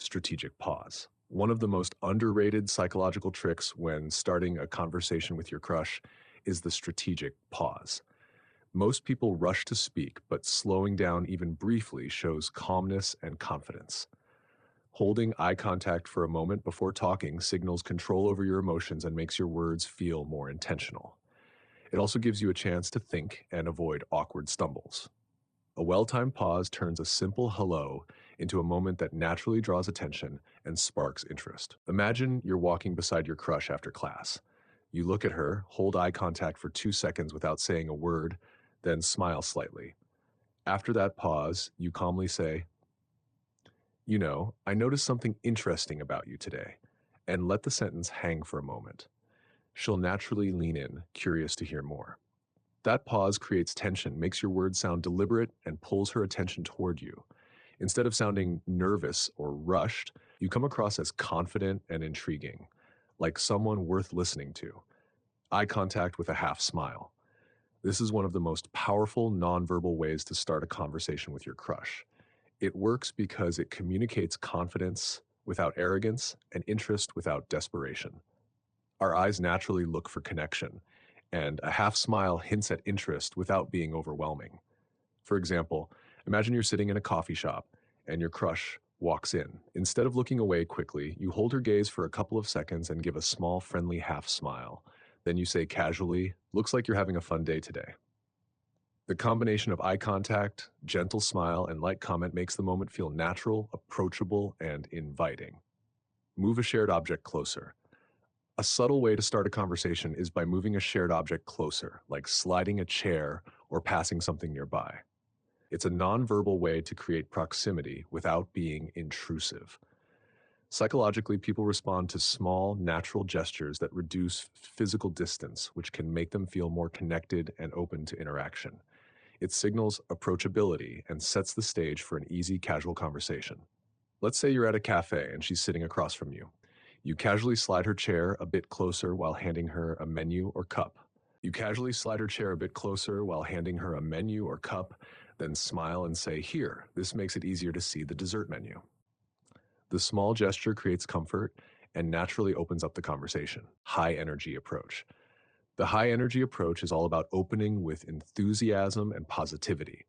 strategic pause. One of the most underrated psychological tricks when starting a conversation with your crush is the strategic pause. Most people rush to speak, but slowing down even briefly shows calmness and confidence. Holding eye contact for a moment before talking signals control over your emotions and makes your words feel more intentional. It also gives you a chance to think and avoid awkward stumbles. A well timed pause turns a simple hello into a moment that naturally draws attention and sparks interest. Imagine you're walking beside your crush after class. You look at her, hold eye contact for 2 seconds without saying a word, then smile slightly. After that pause, you calmly say, I noticed something interesting about you today, and let the sentence hang for a moment. She'll naturally lean in, curious to hear more. That pause creates tension, makes your words sound deliberate, and pulls her attention toward you. Instead of sounding nervous or rushed, you come across as confident and intriguing, like someone worth listening to. Eye contact with a half smile. This is one of the most powerful nonverbal ways to start a conversation with your crush. It works because it communicates confidence without arrogance and interest without desperation. Our eyes naturally look for connection, and a half smile hints at interest without being overwhelming. For example, imagine you're sitting in a coffee shop and your crush walks in. Instead of looking away quickly, you hold her gaze for a couple of seconds and give a small, friendly half smile. Then you say casually, "Looks like you're having a fun day today." The combination of eye contact, gentle smile, and light comment makes the moment feel natural, approachable, and inviting. Move a shared object closer. A subtle way to start a conversation is by moving a shared object closer, like sliding a chair or passing something nearby. It's a nonverbal way to create proximity without being intrusive. Psychologically, people respond to small, natural gestures that reduce physical distance, which can make them feel more connected and open to interaction. It signals approachability and sets the stage for an easy, casual conversation. Let's say you're at a cafe and she's sitting across from you. You casually slide her chair a bit closer while handing her a menu or cup. You casually slide her chair a bit closer while handing her a menu or cup, then smile and say, "Here." This makes it easier to see the dessert menu. The small gesture creates comfort and naturally opens up the conversation. High energy approach. The high energy approach is all about opening with enthusiasm and positivity.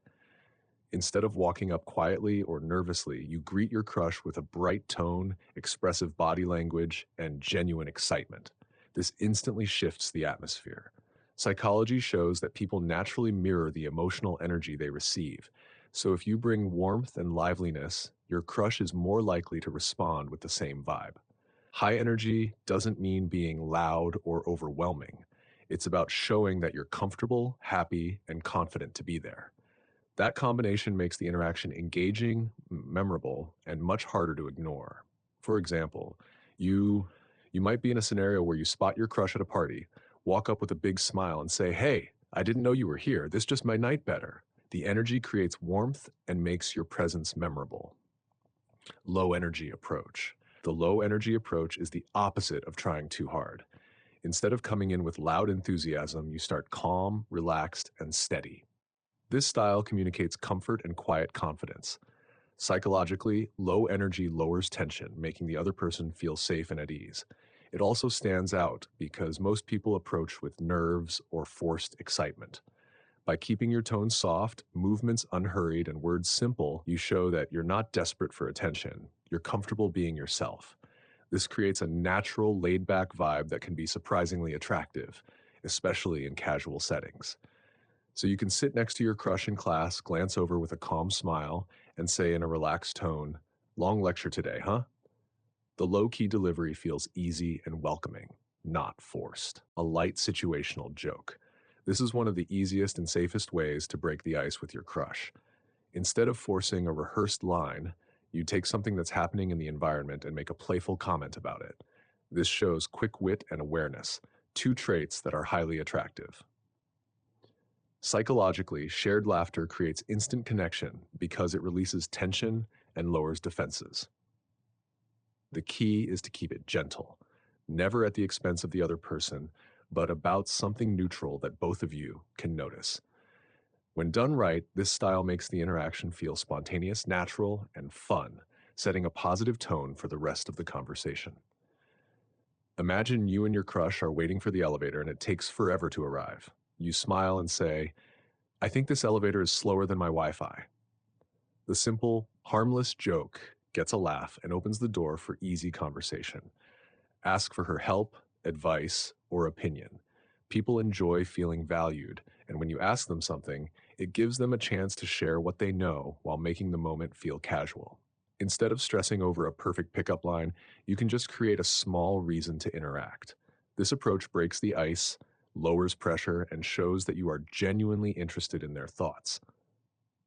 Instead of walking up quietly or nervously, you greet your crush with a bright tone, expressive body language, and genuine excitement. This instantly shifts the atmosphere. Psychology shows that people naturally mirror the emotional energy they receive. So if you bring warmth and liveliness, your crush is more likely to respond with the same vibe. High energy doesn't mean being loud or overwhelming. It's about showing that you're comfortable, happy, and confident to be there. That combination makes the interaction engaging, memorable, and much harder to ignore. For example, you you might be in a scenario where you spot your crush at a party, walk up with a big smile and say, "Hey, I didn't know you were here. This just made my night better." The energy creates warmth and makes your presence memorable. Low energy approach. The low energy approach is the opposite of trying too hard. Instead of coming in with loud enthusiasm, you start calm, relaxed, and steady. This style communicates comfort and quiet confidence. Psychologically, low energy lowers tension, making the other person feel safe and at ease. It also stands out because most people approach with nerves or forced excitement. By keeping your tone soft, movements unhurried, and words simple, you show that you're not desperate for attention. You're comfortable being yourself. This creates a natural, laid back vibe that can be surprisingly attractive, especially in casual settings. So you can sit next to your crush in class, glance over with a calm smile, and say in a relaxed tone, "Long lecture today, huh?" The low key delivery feels easy and welcoming, not forced. A light situational joke. This is one of the easiest and safest ways to break the ice with your crush. Instead of forcing a rehearsed line, you take something that's happening in the environment and make a playful comment about it. This shows quick wit and awareness, two traits that are highly attractive. Psychologically, shared laughter creates instant connection because it releases tension and lowers defenses. The key is to keep it gentle, never at the expense of the other person, but about something neutral that both of you can notice. When done right, this style makes the interaction feel spontaneous, natural, and fun, setting a positive tone for the rest of the conversation. Imagine you and your crush are waiting for the elevator and it takes forever to arrive. You smile and say, I think this elevator is slower than my Wi Fi. The simple, harmless joke gets a laugh and opens the door for easy conversation. Ask for her help, advice, or opinion. People enjoy feeling valued, and when you ask them something, it gives them a chance to share what they know while making the moment feel casual. Instead of stressing over a perfect pickup line, you can just create a small reason to interact. This approach breaks the ice, lowers pressure, and shows that you are genuinely interested in their thoughts.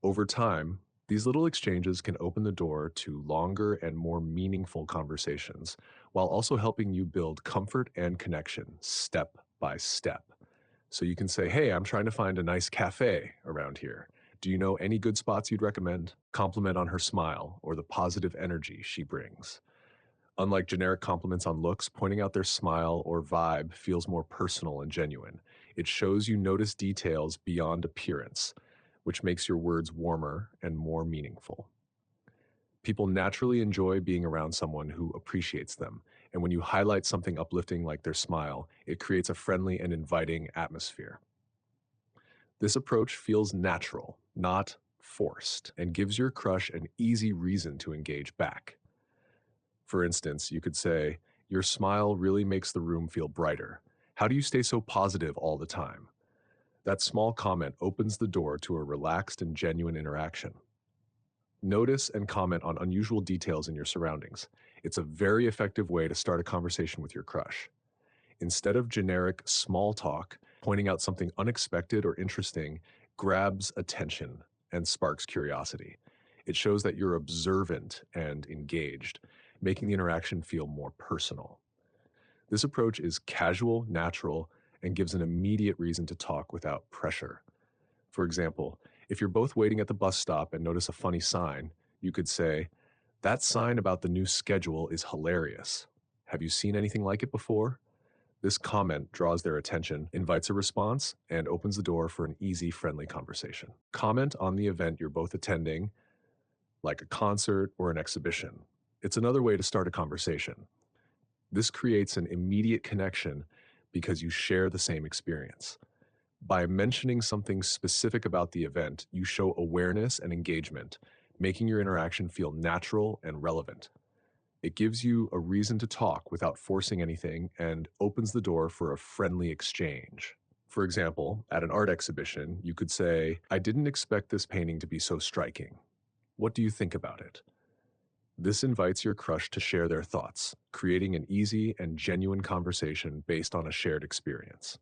Over time, these little exchanges can open the door to longer and more meaningful conversations, while also helping you build comfort and connection step by step. So you can say, hey, I'm trying to find a nice cafe around here. Do you know any good spots you'd recommend? Compliment on her smile or the positive energy she brings. Unlike generic compliments on looks, pointing out their smile or vibe feels more personal and genuine. It shows you notice details beyond appearance, which makes your words warmer and more meaningful. People naturally enjoy being around someone who appreciates them, and when you highlight something uplifting like their smile, it creates a friendly and inviting atmosphere. This approach feels natural, not forced, and gives your crush an easy reason to engage back. For instance, you could say, your smile really makes the room feel brighter. How do you stay so positive all the time? That small comment opens the door to a relaxed and genuine interaction. Notice and comment on unusual details in your surroundings. It's a very effective way to start a conversation with your crush. Instead of generic small talk, pointing out something unexpected or interesting grabs attention and sparks curiosity. It shows that you're observant and engaged, making the interaction feel more personal. This approach is casual, natural, and gives an immediate reason to talk without pressure. For example, if you're both waiting at the bus stop and notice a funny sign, you could say, that sign about the new schedule is hilarious. Have you seen anything like it before? This comment draws their attention, invites a response, and opens the door for an easy, friendly conversation. Comment on the event you're both attending, like a concert or an exhibition. It's another way to start a conversation. This creates an immediate connection because you share the same experience. By mentioning something specific about the event, you show awareness and engagement, making your interaction feel natural and relevant. It gives you a reason to talk without forcing anything and opens the door for a friendly exchange. For example, at an art exhibition, you could say, I didn't expect this painting to be so striking. What do you think about it? This invites your crush to share their thoughts, creating an easy and genuine conversation based on a shared experience.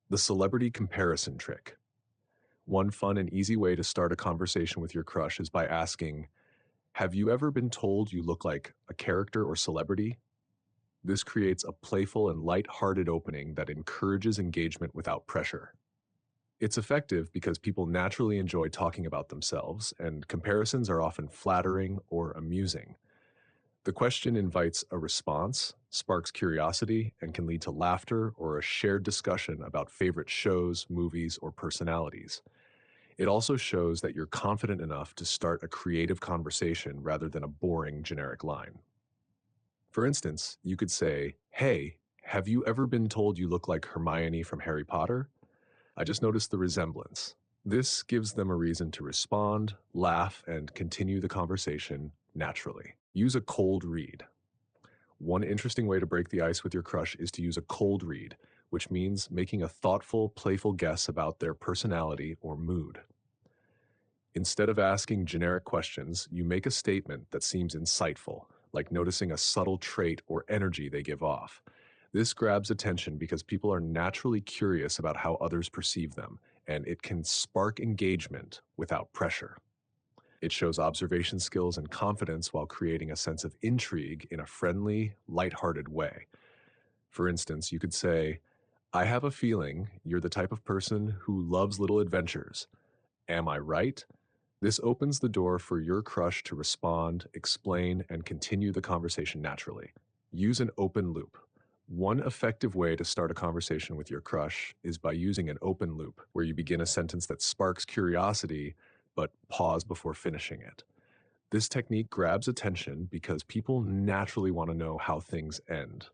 The celebrity comparison trick. One fun and easy way to start a conversation with your crush is by asking, have you ever been told you look like a character or celebrity? This creates a playful and light-hearted opening that encourages engagement without pressure. It's effective because people naturally enjoy talking about themselves, and comparisons are often flattering or amusing. The question invites a response, sparks curiosity, and can lead to laughter or a shared discussion about favorite shows, movies, or personalities. It also shows that you're confident enough to start a creative conversation rather than a boring generic line. For instance, you could say, hey, have you ever been told you look like Hermione from Harry Potter? I just noticed the resemblance. This gives them a reason to respond, laugh, and continue the conversation naturally. Use a cold read. One interesting way to break the ice with your crush is to use a cold read, which means making a thoughtful, playful guess about their personality or mood. Instead of asking generic questions, you make a statement that seems insightful, like noticing a subtle trait or energy they give off. This grabs attention because people are naturally curious about how others perceive them, and it can spark engagement without pressure. It shows observation skills and confidence while creating a sense of intrigue in a friendly, lighthearted way. For instance, you could say, I have a feeling you're the type of person who loves little adventures. Am I right? This opens the door for your crush to respond, explain, and continue the conversation naturally. Use an open loop. One effective way to start a conversation with your crush is by using an open loop, where you begin a sentence that sparks curiosity, but pause before finishing it. This technique grabs attention because people naturally want to know how things end,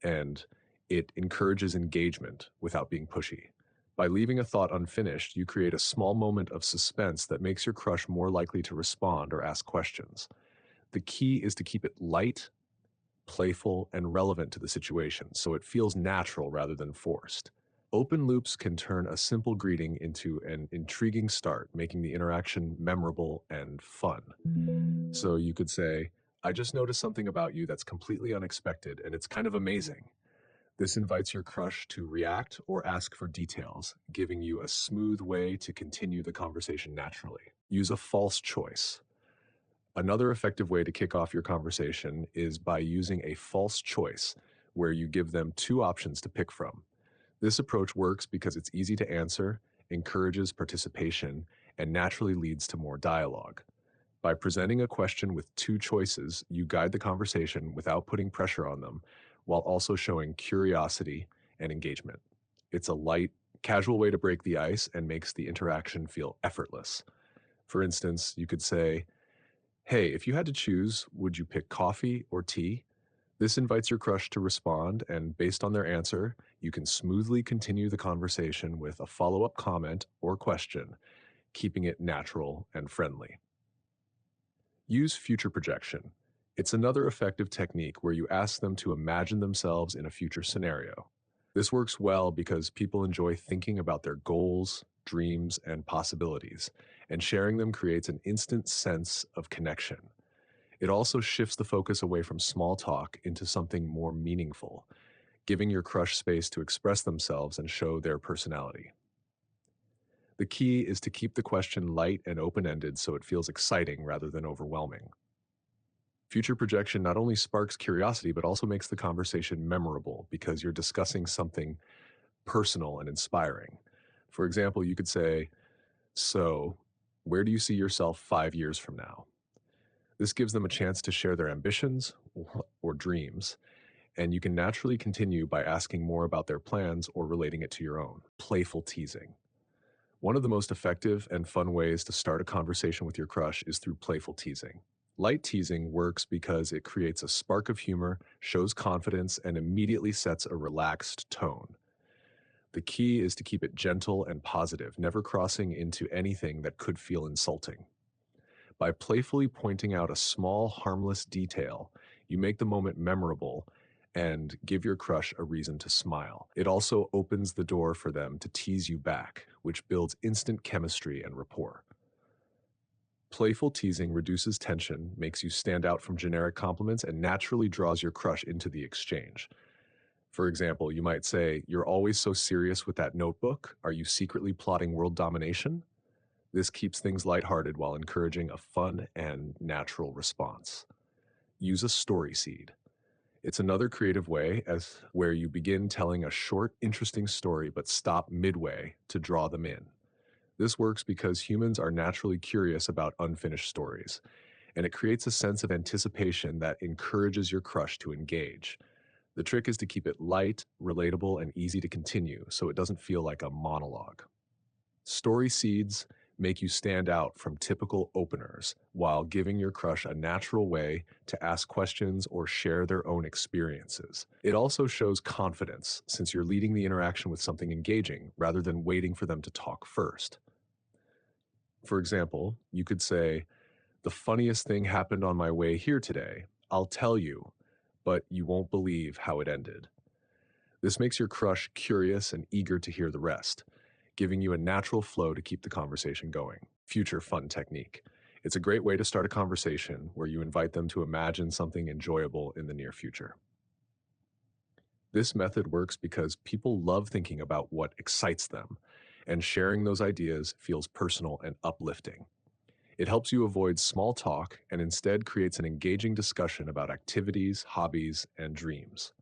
and it encourages engagement without being pushy. By leaving a thought unfinished, you create a small moment of suspense that makes your crush more likely to respond or ask questions. The key is to keep it light, playful, and relevant to the situation, so it feels natural rather than forced. Open loops can turn a simple greeting into an intriguing start, making the interaction memorable and fun. So you could say, I just noticed something about you that's completely unexpected, and it's kind of amazing. This invites your crush to react or ask for details, giving you a smooth way to continue the conversation naturally. Use a false choice. Another effective way to kick off your conversation is by using a false choice, where you give them two options to pick from. This approach works because it's easy to answer, encourages participation, and naturally leads to more dialogue. By presenting a question with two choices, you guide the conversation without putting pressure on them, while also showing curiosity and engagement. It's a light, casual way to break the ice and makes the interaction feel effortless. For instance, you could say, hey, if you had to choose, would you pick coffee or tea? This invites your crush to respond, and based on their answer, you can smoothly continue the conversation with a follow up comment or question, keeping it natural and friendly. Use future projection. It's another effective technique where you ask them to imagine themselves in a future scenario. This works well because people enjoy thinking about their goals, dreams, and possibilities, and sharing them creates an instant sense of connection. It also shifts the focus away from small talk into something more meaningful, giving your crush space to express themselves and show their personality. The key is to keep the question light and open ended so it feels exciting rather than overwhelming. Future projection not only sparks curiosity, but also makes the conversation memorable because you're discussing something personal and inspiring. For example, you could say, so, where do you see yourself 5 years from now? This gives them a chance to share their ambitions or dreams, and you can naturally continue by asking more about their plans or relating it to your own. Playful teasing. One of the most effective and fun ways to start a conversation with your crush is through playful teasing. Light teasing works because it creates a spark of humor, shows confidence, and immediately sets a relaxed tone. The key is to keep it gentle and positive, never crossing into anything that could feel insulting. By playfully pointing out a small, harmless detail, you make the moment memorable and give your crush a reason to smile. It also opens the door for them to tease you back, which builds instant chemistry and rapport. Playful teasing reduces tension, makes you stand out from generic compliments, and naturally draws your crush into the exchange. For example, you might say, you're always so serious with that notebook. Are you secretly plotting world domination? This keeps things lighthearted while encouraging a fun and natural response. Use a story seed. It's another creative way as where you begin telling a short, interesting story but stop midway to draw them in. This works because humans are naturally curious about unfinished stories, and it creates a sense of anticipation that encourages your crush to engage. The trick is to keep it light, relatable, and easy to continue so it doesn't feel like a monologue. Story seeds make you stand out from typical openers while giving your crush a natural way to ask questions or share their own experiences. It also shows confidence since you're leading the interaction with something engaging rather than waiting for them to talk first. For example, you could say, the funniest thing happened on my way here today. I'll tell you, but you won't believe how it ended. This makes your crush curious and eager to hear the rest, giving you a natural flow to keep the conversation going. Future fun technique. It's a great way to start a conversation where you invite them to imagine something enjoyable in the near future. This method works because people love thinking about what excites them, and sharing those ideas feels personal and uplifting. It helps you avoid small talk and instead creates an engaging discussion about activities, hobbies, and dreams.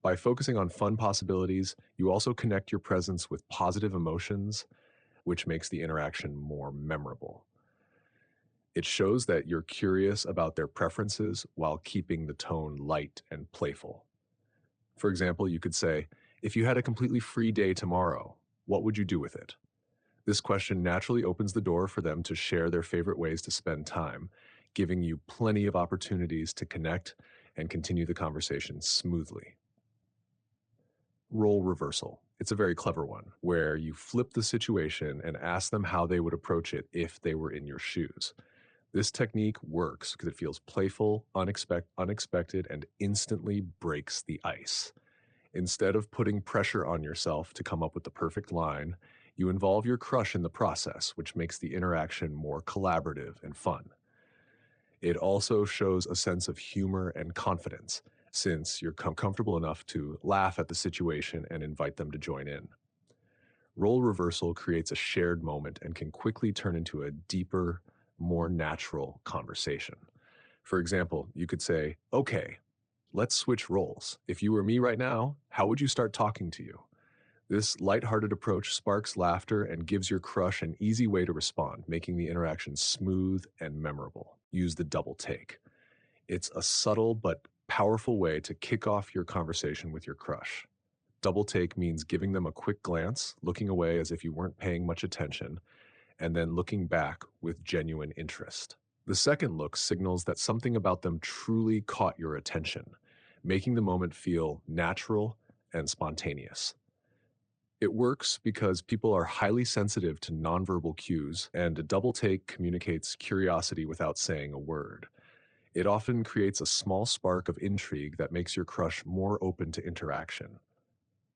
By focusing on fun possibilities, you also connect your presence with positive emotions, which makes the interaction more memorable. It shows that you're curious about their preferences while keeping the tone light and playful. For example, you could say, if you had a completely free day tomorrow, what would you do with it? This question naturally opens the door for them to share their favorite ways to spend time, giving you plenty of opportunities to connect and continue the conversation smoothly. Role reversal. It's a very clever one where you flip the situation and ask them how they would approach it if they were in your shoes. This technique works because it feels playful, unexpected, and instantly breaks the ice. Instead of putting pressure on yourself to come up with the perfect line, you involve your crush in the process, which makes the interaction more collaborative and fun. It also shows a sense of humor and confidence, since you're comfortable enough to laugh at the situation and invite them to join in. Role reversal creates a shared moment and can quickly turn into a deeper, more natural conversation. For example, you could say, "Okay, let's switch roles. If you were me right now, how would you start talking to you?" This lighthearted approach sparks laughter and gives your crush an easy way to respond, making the interaction smooth and memorable. Use the double take. It's a subtle but powerful way to kick off your conversation with your crush. Double take means giving them a quick glance, looking away as if you weren't paying much attention, and then looking back with genuine interest. The second look signals that something about them truly caught your attention, making the moment feel natural and spontaneous. It works because people are highly sensitive to nonverbal cues, and a double take communicates curiosity without saying a word. It often creates a small spark of intrigue that makes your crush more open to interaction.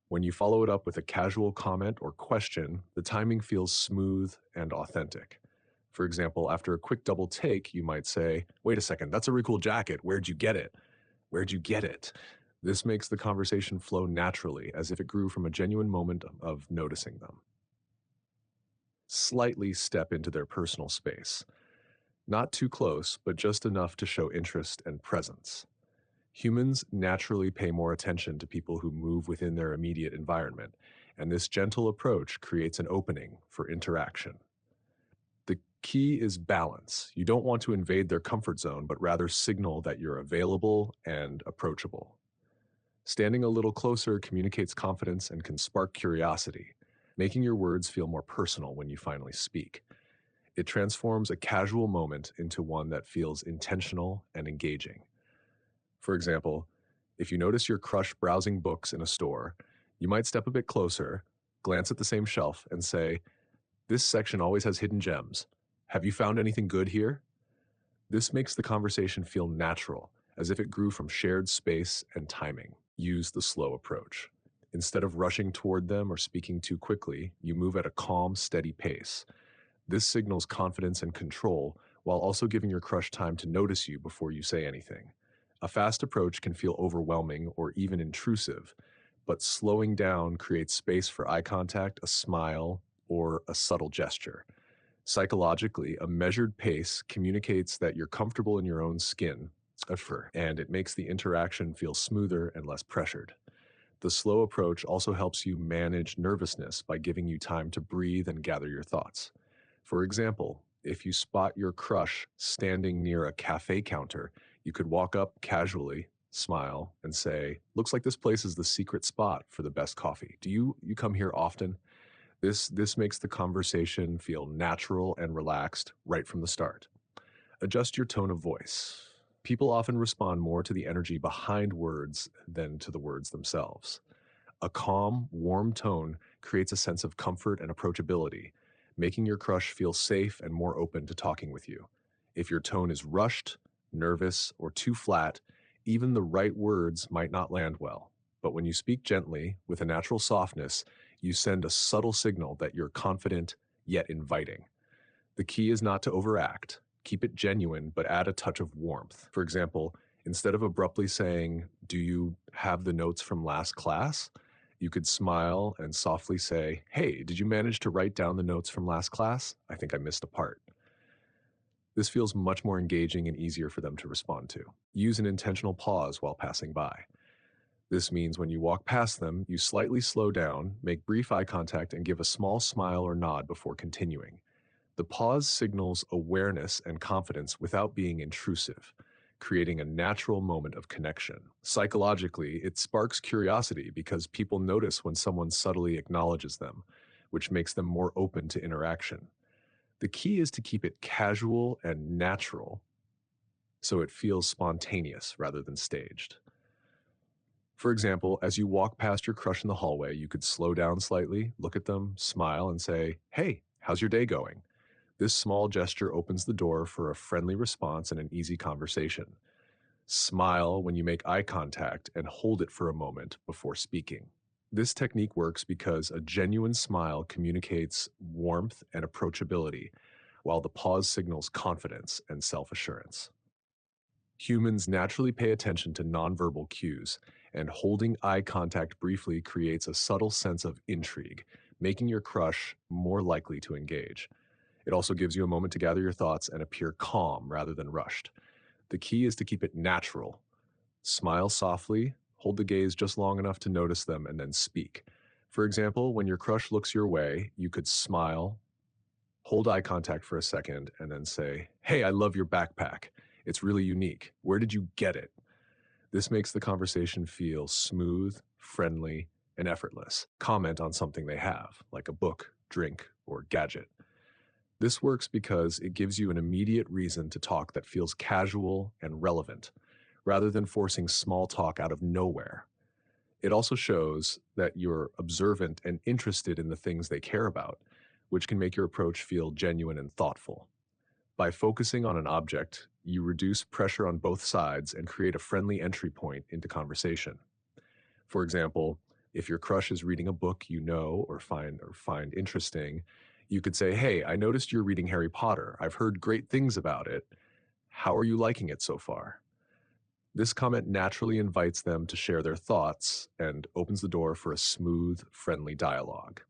When you follow it up with a casual comment or question, the timing feels smooth and authentic. For example, after a quick double take, you might say, "Wait a second, that's a really cool jacket. Where'd you get it? Where'd you get it?" This makes the conversation flow naturally, as if it grew from a genuine moment of noticing them. Slightly step into their personal space. Not too close, but just enough to show interest and presence. Humans naturally pay more attention to people who move within their immediate environment, and this gentle approach creates an opening for interaction. The key is balance. You don't want to invade their comfort zone, but rather signal that you're available and approachable. Standing a little closer communicates confidence and can spark curiosity, making your words feel more personal when you finally speak. It transforms a casual moment into one that feels intentional and engaging. For example, if you notice your crush browsing books in a store, you might step a bit closer, glance at the same shelf, and say, "This section always has hidden gems. Have you found anything good here?" This makes the conversation feel natural, as if it grew from shared space and timing. Use the slow approach. Instead of rushing toward them or speaking too quickly, you move at a calm, steady pace. This signals confidence and control while also giving your crush time to notice you before you say anything. A fast approach can feel overwhelming or even intrusive, but slowing down creates space for eye contact, a smile, or a subtle gesture. Psychologically, a measured pace communicates that you're comfortable in your own skin, and it makes the interaction feel smoother and less pressured. The slow approach also helps you manage nervousness by giving you time to breathe and gather your thoughts. For example, if you spot your crush standing near a cafe counter, you could walk up casually, smile, and say, "Looks like this place is the secret spot for the best coffee. Do you come here often?" This makes the conversation feel natural and relaxed right from the start. Adjust your tone of voice. People often respond more to the energy behind words than to the words themselves. A calm, warm tone creates a sense of comfort and approachability, making your crush feel safe and more open to talking with you. If your tone is rushed, nervous, or too flat, even the right words might not land well. But when you speak gently, with a natural softness, you send a subtle signal that you're confident yet inviting. The key is not to overact. Keep it genuine, but add a touch of warmth. For example, instead of abruptly saying, "Do you have the notes from last class?" you could smile and softly say, "Hey, did you manage to write down the notes from last class? I think I missed a part." This feels much more engaging and easier for them to respond to. Use an intentional pause while passing by. This means when you walk past them, you slightly slow down, make brief eye contact, and give a small smile or nod before continuing. The pause signals awareness and confidence without being intrusive, creating a natural moment of connection. Psychologically, it sparks curiosity because people notice when someone subtly acknowledges them, which makes them more open to interaction. The key is to keep it casual and natural so it feels spontaneous rather than staged. For example, as you walk past your crush in the hallway, you could slow down slightly, look at them, smile, and say, "Hey, how's your day going?" This small gesture opens the door for a friendly response and an easy conversation. Smile when you make eye contact and hold it for a moment before speaking. This technique works because a genuine smile communicates warmth and approachability, while the pause signals confidence and self assurance. Humans naturally pay attention to nonverbal cues, and holding eye contact briefly creates a subtle sense of intrigue, making your crush more likely to engage. It also gives you a moment to gather your thoughts and appear calm rather than rushed. The key is to keep it natural. Smile softly, hold the gaze just long enough to notice them, and then speak. For example, when your crush looks your way, you could smile, hold eye contact for a second, and then say, "Hey, I love your backpack. It's really unique. Where did you get it?" This makes the conversation feel smooth, friendly, and effortless. Comment on something they have, like a book, drink, or gadget. This works because it gives you an immediate reason to talk that feels casual and relevant, rather than forcing small talk out of nowhere. It also shows that you're observant and interested in the things they care about, which can make your approach feel genuine and thoughtful. By focusing on an object, you reduce pressure on both sides and create a friendly entry point into conversation. For example, if your crush is reading a book you know or find interesting, you could say, "Hey, I noticed you're reading Harry Potter. I've heard great things about it. How are you liking it so far?" This comment naturally invites them to share their thoughts and opens the door for a smooth, friendly dialogue.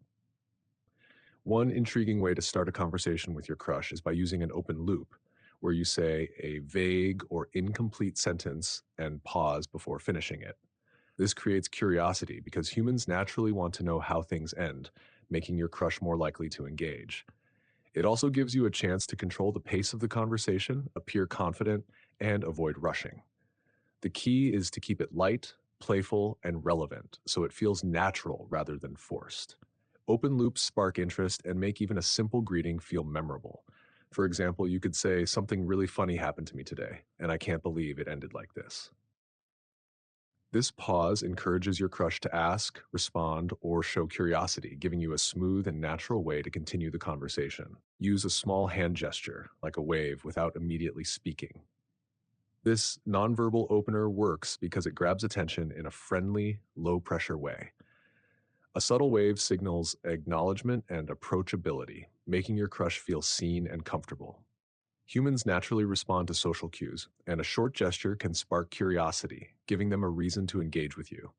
One intriguing way to start a conversation with your crush is by using an open loop, where you say a vague or incomplete sentence and pause before finishing it. This creates curiosity because humans naturally want to know how things end, making your crush more likely to engage. It also gives you a chance to control the pace of the conversation, appear confident, and avoid rushing. The key is to keep it light, playful, and relevant so it feels natural rather than forced. Open loops spark interest and make even a simple greeting feel memorable. For example, you could say, "Something really funny happened to me today, and I can't believe it ended like this." This pause encourages your crush to ask, respond, or show curiosity, giving you a smooth and natural way to continue the conversation. Use a small hand gesture, like a wave, without immediately speaking. This nonverbal opener works because it grabs attention in a friendly, low pressure way. A subtle wave signals acknowledgement and approachability, making your crush feel seen and comfortable. Humans naturally respond to social cues, and a short gesture can spark curiosity, giving them a reason to engage with you.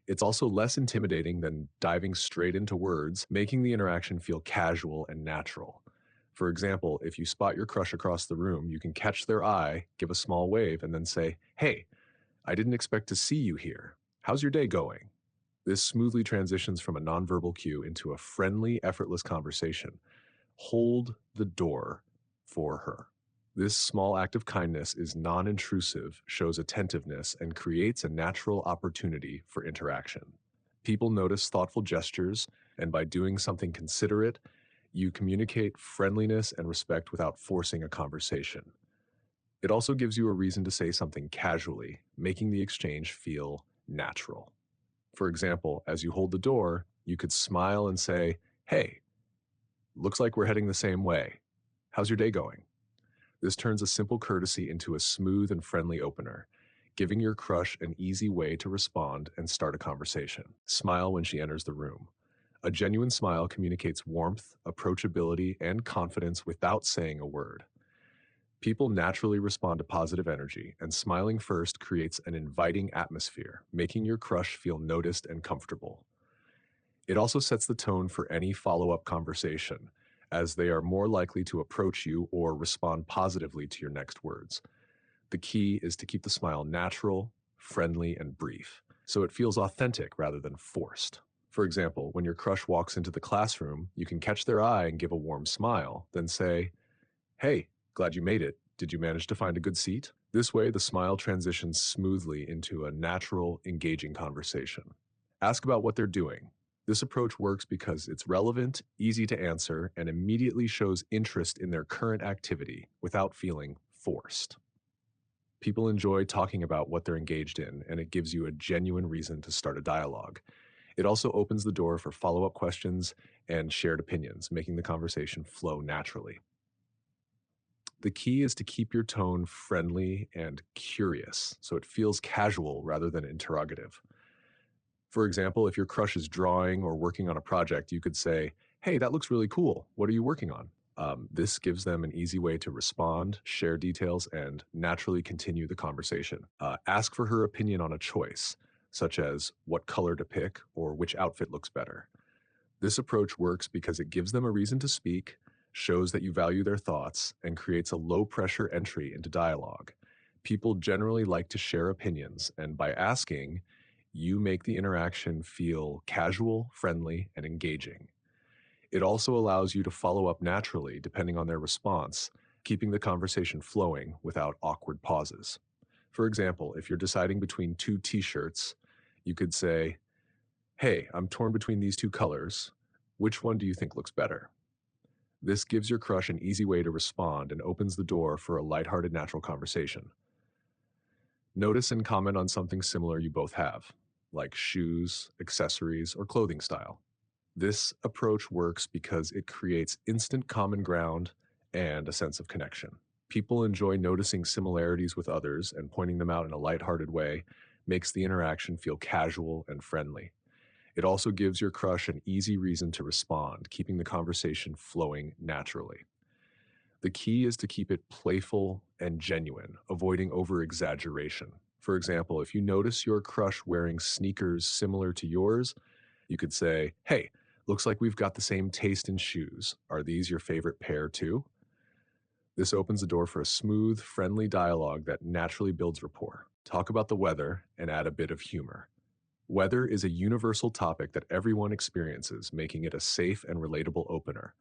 It's also less intimidating than diving straight into words, making the interaction feel casual and natural. For example, if you spot your crush across the room, you can catch their eye, give a small wave, and then say, "Hey, I didn't expect to see you here. How's your day going?" This smoothly transitions from a nonverbal cue into a friendly, effortless conversation. Hold the door for her. This small act of kindness is non intrusive, shows attentiveness, and creates a natural opportunity for interaction. People notice thoughtful gestures, and by doing something considerate, you communicate friendliness and respect without forcing a conversation. It also gives you a reason to say something casually, making the exchange feel natural. For example, as you hold the door, you could smile and say, "Hey, looks like we're heading the same way. How's your day going?" This turns a simple courtesy into a smooth and friendly opener, giving your crush an easy way to respond and start a conversation. Smile when she enters the room. A genuine smile communicates warmth, approachability, and confidence without saying a word. People naturally respond to positive energy, and smiling first creates an inviting atmosphere, making your crush feel noticed and comfortable. It also sets the tone for any follow up conversation, as they are more likely to approach you or respond positively to your next words. The key is to keep the smile natural, friendly, and brief, so it feels authentic rather than forced. For example, when your crush walks into the classroom, you can catch their eye and give a warm smile, then say, "Hey, glad you made it. Did you manage to find a good seat?" This way, the smile transitions smoothly into a natural, engaging conversation. Ask about what they're doing. This approach works because it's relevant, easy to answer, and immediately shows interest in their current activity without feeling forced. People enjoy talking about what they're engaged in, and it gives you a genuine reason to start a dialogue. It also opens the door for follow up questions and shared opinions, making the conversation flow naturally. The key is to keep your tone friendly and curious so it feels casual rather than interrogative. For example, if your crush is drawing or working on a project, you could say, "Hey, that looks really cool. What are you working on?" This gives them an easy way to respond, share details, and naturally continue the conversation. Ask for her opinion on a choice, such as what color to pick or which outfit looks better. This approach works because it gives them a reason to speak, shows that you value their thoughts, and creates a low pressure entry into dialogue. People generally like to share opinions, and by asking, you make the interaction feel casual, friendly, and engaging. It also allows you to follow up naturally depending on their response, keeping the conversation flowing without awkward pauses. For example, if you're deciding between two t shirts, you could say, "Hey, I'm torn between these two colors. Which one do you think looks better?" This gives your crush an easy way to respond and opens the door for a lighthearted, natural conversation. Notice and comment on something similar you both have, like shoes, accessories, or clothing style. This approach works because it creates instant common ground and a sense of connection. People enjoy noticing similarities with others, and pointing them out in a lighthearted way makes the interaction feel casual and friendly. It also gives your crush an easy reason to respond, keeping the conversation flowing naturally. The key is to keep it playful and genuine, avoiding over exaggeration. For example, if you notice your crush wearing sneakers similar to yours, you could say, "Hey, looks like we've got the same taste in shoes. Are these your favorite pair too?" This opens the door for a smooth, friendly dialogue that naturally builds rapport. Talk about the weather and add a bit of humor. Weather is a universal topic that everyone experiences, making it a safe and relatable opener.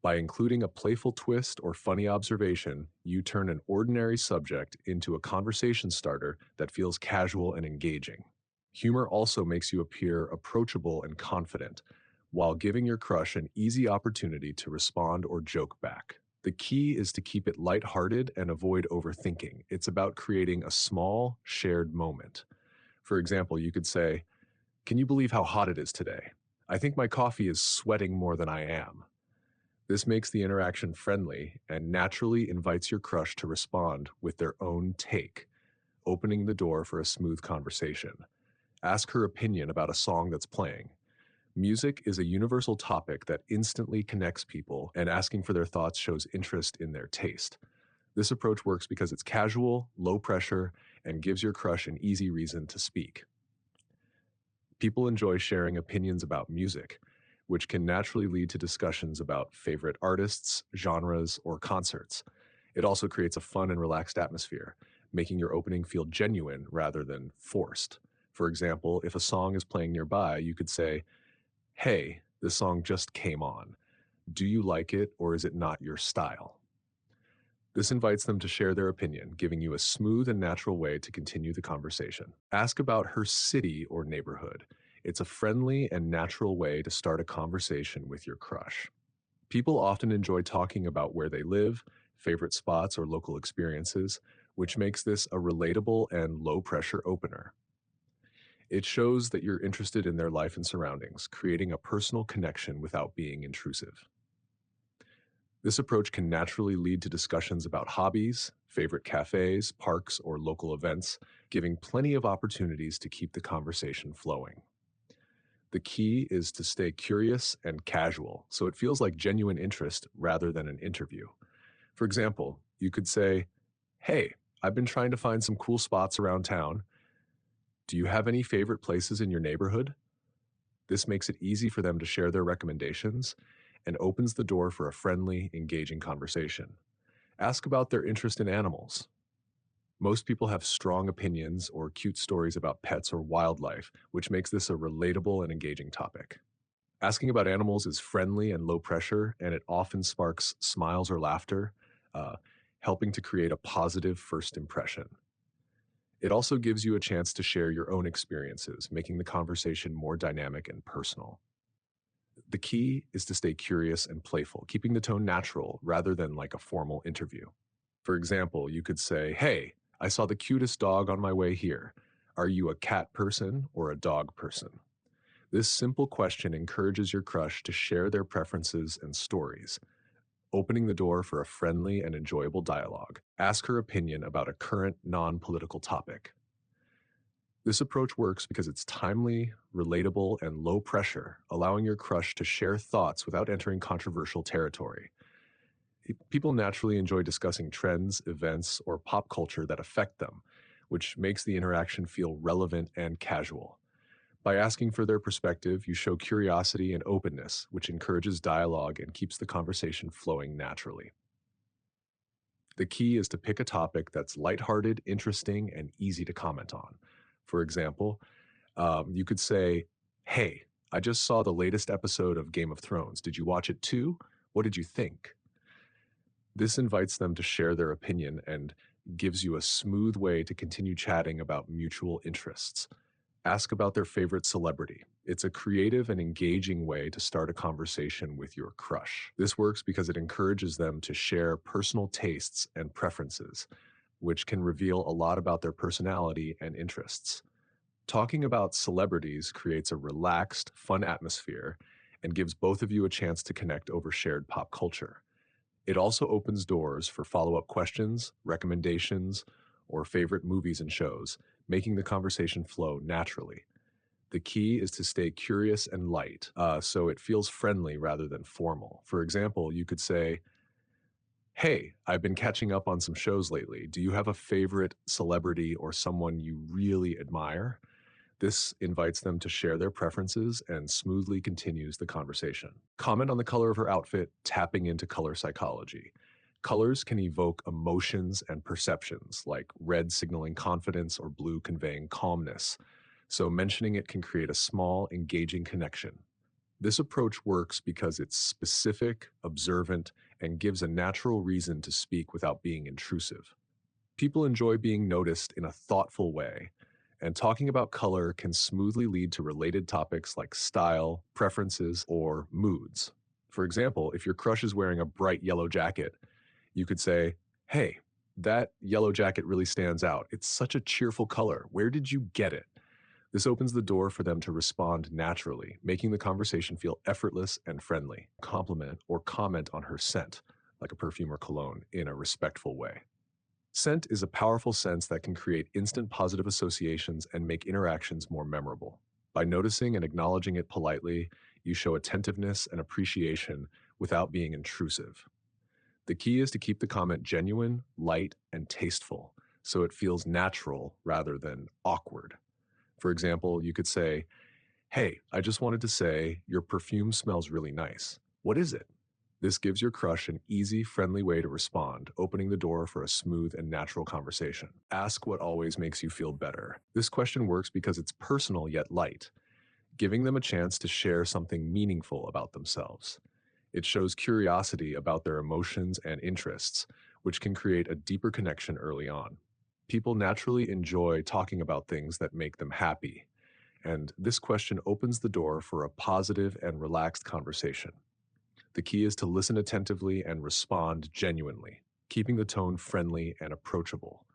By including a playful twist or funny observation, you turn an ordinary subject into a conversation starter that feels casual and engaging. Humor also makes you appear approachable and confident, while giving your crush an easy opportunity to respond or joke back. The key is to keep it lighthearted and avoid overthinking. It's about creating a small, shared moment. For example, you could say, "Can you believe how hot it is today? I think my coffee is sweating more than I am." This makes the interaction friendly and naturally invites your crush to respond with their own take, opening the door for a smooth conversation. Ask her opinion about a song that's playing. Music is a universal topic that instantly connects people, and asking for their thoughts shows interest in their taste. This approach works because it's casual, low pressure, and gives your crush an easy reason to speak. People enjoy sharing opinions about music, which can naturally lead to discussions about favorite artists, genres, or concerts. It also creates a fun and relaxed atmosphere, making your opening feel genuine rather than forced. For example, if a song is playing nearby, you could say, "Hey, this song just came on. Do you like it, or is it not your style?" This invites them to share their opinion, giving you a smooth and natural way to continue the conversation. Ask about her city or neighborhood. It's a friendly and natural way to start a conversation with your crush. People often enjoy talking about where they live, favorite spots, or local experiences, which makes this a relatable and low pressure opener. It shows that you're interested in their life and surroundings, creating a personal connection without being intrusive. This approach can naturally lead to discussions about hobbies, favorite cafes, parks, or local events, giving plenty of opportunities to keep the conversation flowing. The key is to stay curious and casual, so it feels like genuine interest rather than an interview. For example, you could say, "Hey, I've been trying to find some cool spots around town. Do you have any favorite places in your neighborhood?" This makes it easy for them to share their recommendations and opens the door for a friendly, engaging conversation. Ask about their interest in animals. Most people have strong opinions or cute stories about pets or wildlife, which makes this a relatable and engaging topic. Asking about animals is friendly and low pressure, and it often sparks smiles or laughter, uh, helping to create a positive first impression. It also gives you a chance to share your own experiences, making the conversation more dynamic and personal. The key is to stay curious and playful, keeping the tone natural rather than like a formal interview. For example, you could say, "Hey, I saw the cutest dog on my way here. Are you a cat person or a dog person?" This simple question encourages your crush to share their preferences and stories, opening the door for a friendly and enjoyable dialogue. Ask her opinion about a current non political topic. This approach works because it's timely, relatable, and low pressure, allowing your crush to share thoughts without entering controversial territory. People naturally enjoy discussing trends, events, or pop culture that affect them, which makes the interaction feel relevant and casual. By asking for their perspective, you show curiosity and openness, which encourages dialogue and keeps the conversation flowing naturally. The key is to pick a topic that's lighthearted, interesting, and easy to comment on. For example, you could say, "Hey, I just saw the latest episode of Game of Thrones. Did you watch it too? What did you think?" This invites them to share their opinion and gives you a smooth way to continue chatting about mutual interests. Ask about their favorite celebrity. It's a creative and engaging way to start a conversation with your crush. This works because it encourages them to share personal tastes and preferences, which can reveal a lot about their personality and interests. Talking about celebrities creates a relaxed, fun atmosphere and gives both of you a chance to connect over shared pop culture. It also opens doors for follow up questions, recommendations, or favorite movies and shows, making the conversation flow naturally. The key is to stay curious and light, so it feels friendly rather than formal. For example, you could say, "Hey, I've been catching up on some shows lately. Do you have a favorite celebrity or someone you really admire?" This invites them to share their preferences and smoothly continues the conversation. Comment on the color of her outfit, tapping into color psychology. Colors can evoke emotions and perceptions, like red signaling confidence or blue conveying calmness. So mentioning it can create a small, engaging connection. This approach works because it's specific, observant, and gives a natural reason to speak without being intrusive. People enjoy being noticed in a thoughtful way, and talking about color can smoothly lead to related topics like style, preferences, or moods. For example, if your crush is wearing a bright yellow jacket, you could say, "Hey, that yellow jacket really stands out. It's such a cheerful color. Where did you get it?" This opens the door for them to respond naturally, making the conversation feel effortless and friendly. Compliment or comment on her scent, like a perfume or cologne, in a respectful way. Scent is a powerful sense that can create instant positive associations and make interactions more memorable. By noticing and acknowledging it politely, you show attentiveness and appreciation without being intrusive. The key is to keep the comment genuine, light, and tasteful, so it feels natural rather than awkward. For example, you could say, "Hey, I just wanted to say your perfume smells really nice. What is it?" This gives your crush an easy, friendly way to respond, opening the door for a smooth and natural conversation. Ask what always makes you feel better. This question works because it's personal yet light, giving them a chance to share something meaningful about themselves. It shows curiosity about their emotions and interests, which can create a deeper connection early on. People naturally enjoy talking about things that make them happy, and this question opens the door for a positive and relaxed conversation. The key is to listen attentively and respond genuinely, keeping the tone friendly and approachable.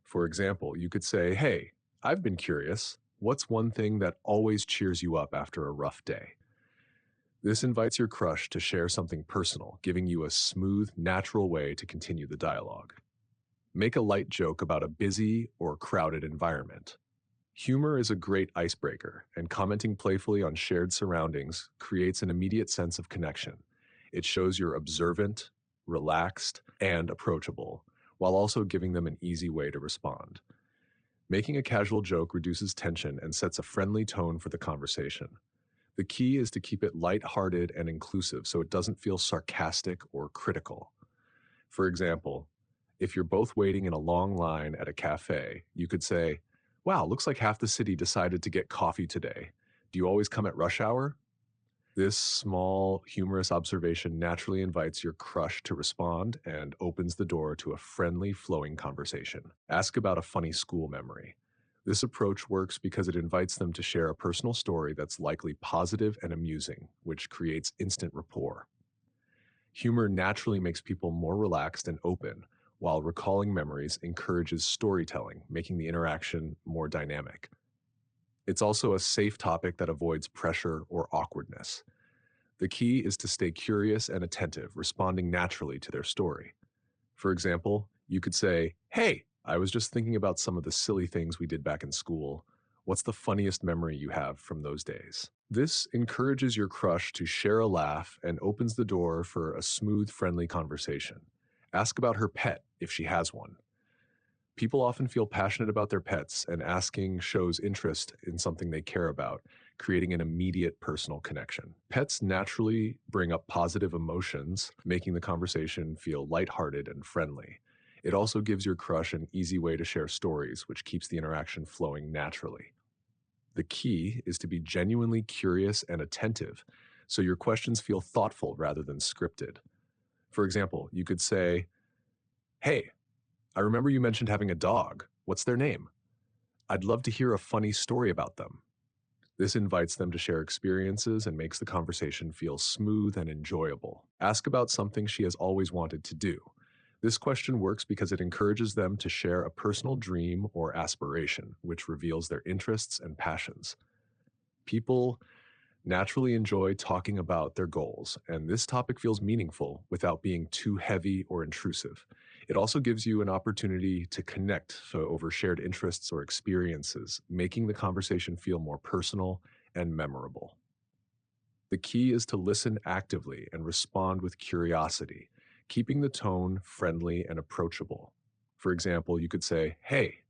For example, you could say, "Hey, I've been curious. What's one thing that always cheers you up after a rough day?" This invites your crush to share something personal, giving you a smooth, natural way to continue the dialogue. Make a light joke about a busy or crowded environment. Humor is a great icebreaker, and commenting playfully on shared surroundings creates an immediate sense of connection. It shows you're observant, relaxed, and approachable, while also giving them an easy way to respond. Making a casual joke reduces tension and sets a friendly tone for the conversation. The key is to keep it lighthearted and inclusive so it doesn't feel sarcastic or critical. For example, if you're both waiting in a long line at a cafe, you could say, "Wow, looks like half the city decided to get coffee today. Do you always come at rush hour?" This small, humorous observation naturally invites your crush to respond and opens the door to a friendly, flowing conversation. Ask about a funny school memory. This approach works because it invites them to share a personal story that's likely positive and amusing, which creates instant rapport. Humor naturally makes people more relaxed and open, while recalling memories encourages storytelling, making the interaction more dynamic. It's also a safe topic that avoids pressure or awkwardness. The key is to stay curious and attentive, responding naturally to their story. For example, you could say, "Hey, I was just thinking about some of the silly things we did back in school. What's the funniest memory you have from those days?" This encourages your crush to share a laugh and opens the door for a smooth, friendly conversation. Ask about her pet if she has one. People often feel passionate about their pets, and asking shows interest in something they care about, creating an immediate personal connection. Pets naturally bring up positive emotions, making the conversation feel lighthearted and friendly. It also gives your crush an easy way to share stories, which keeps the interaction flowing naturally. The key is to be genuinely curious and attentive, so your questions feel thoughtful rather than scripted. For example, you could say, "Hey, I remember you mentioned having a dog. What's their name? I'd love to hear a funny story about them." This invites them to share experiences and makes the conversation feel smooth and enjoyable. Ask about something she has always wanted to do. This question works because it encourages them to share a personal dream or aspiration, which reveals their interests and passions. People naturally enjoy talking about their goals, and this topic feels meaningful without being too heavy or intrusive. It also gives you an opportunity to connect over shared interests or experiences, making the conversation feel more personal and memorable. The key is to listen actively and respond with curiosity, keeping the tone friendly and approachable. For example, you could say, "Hey,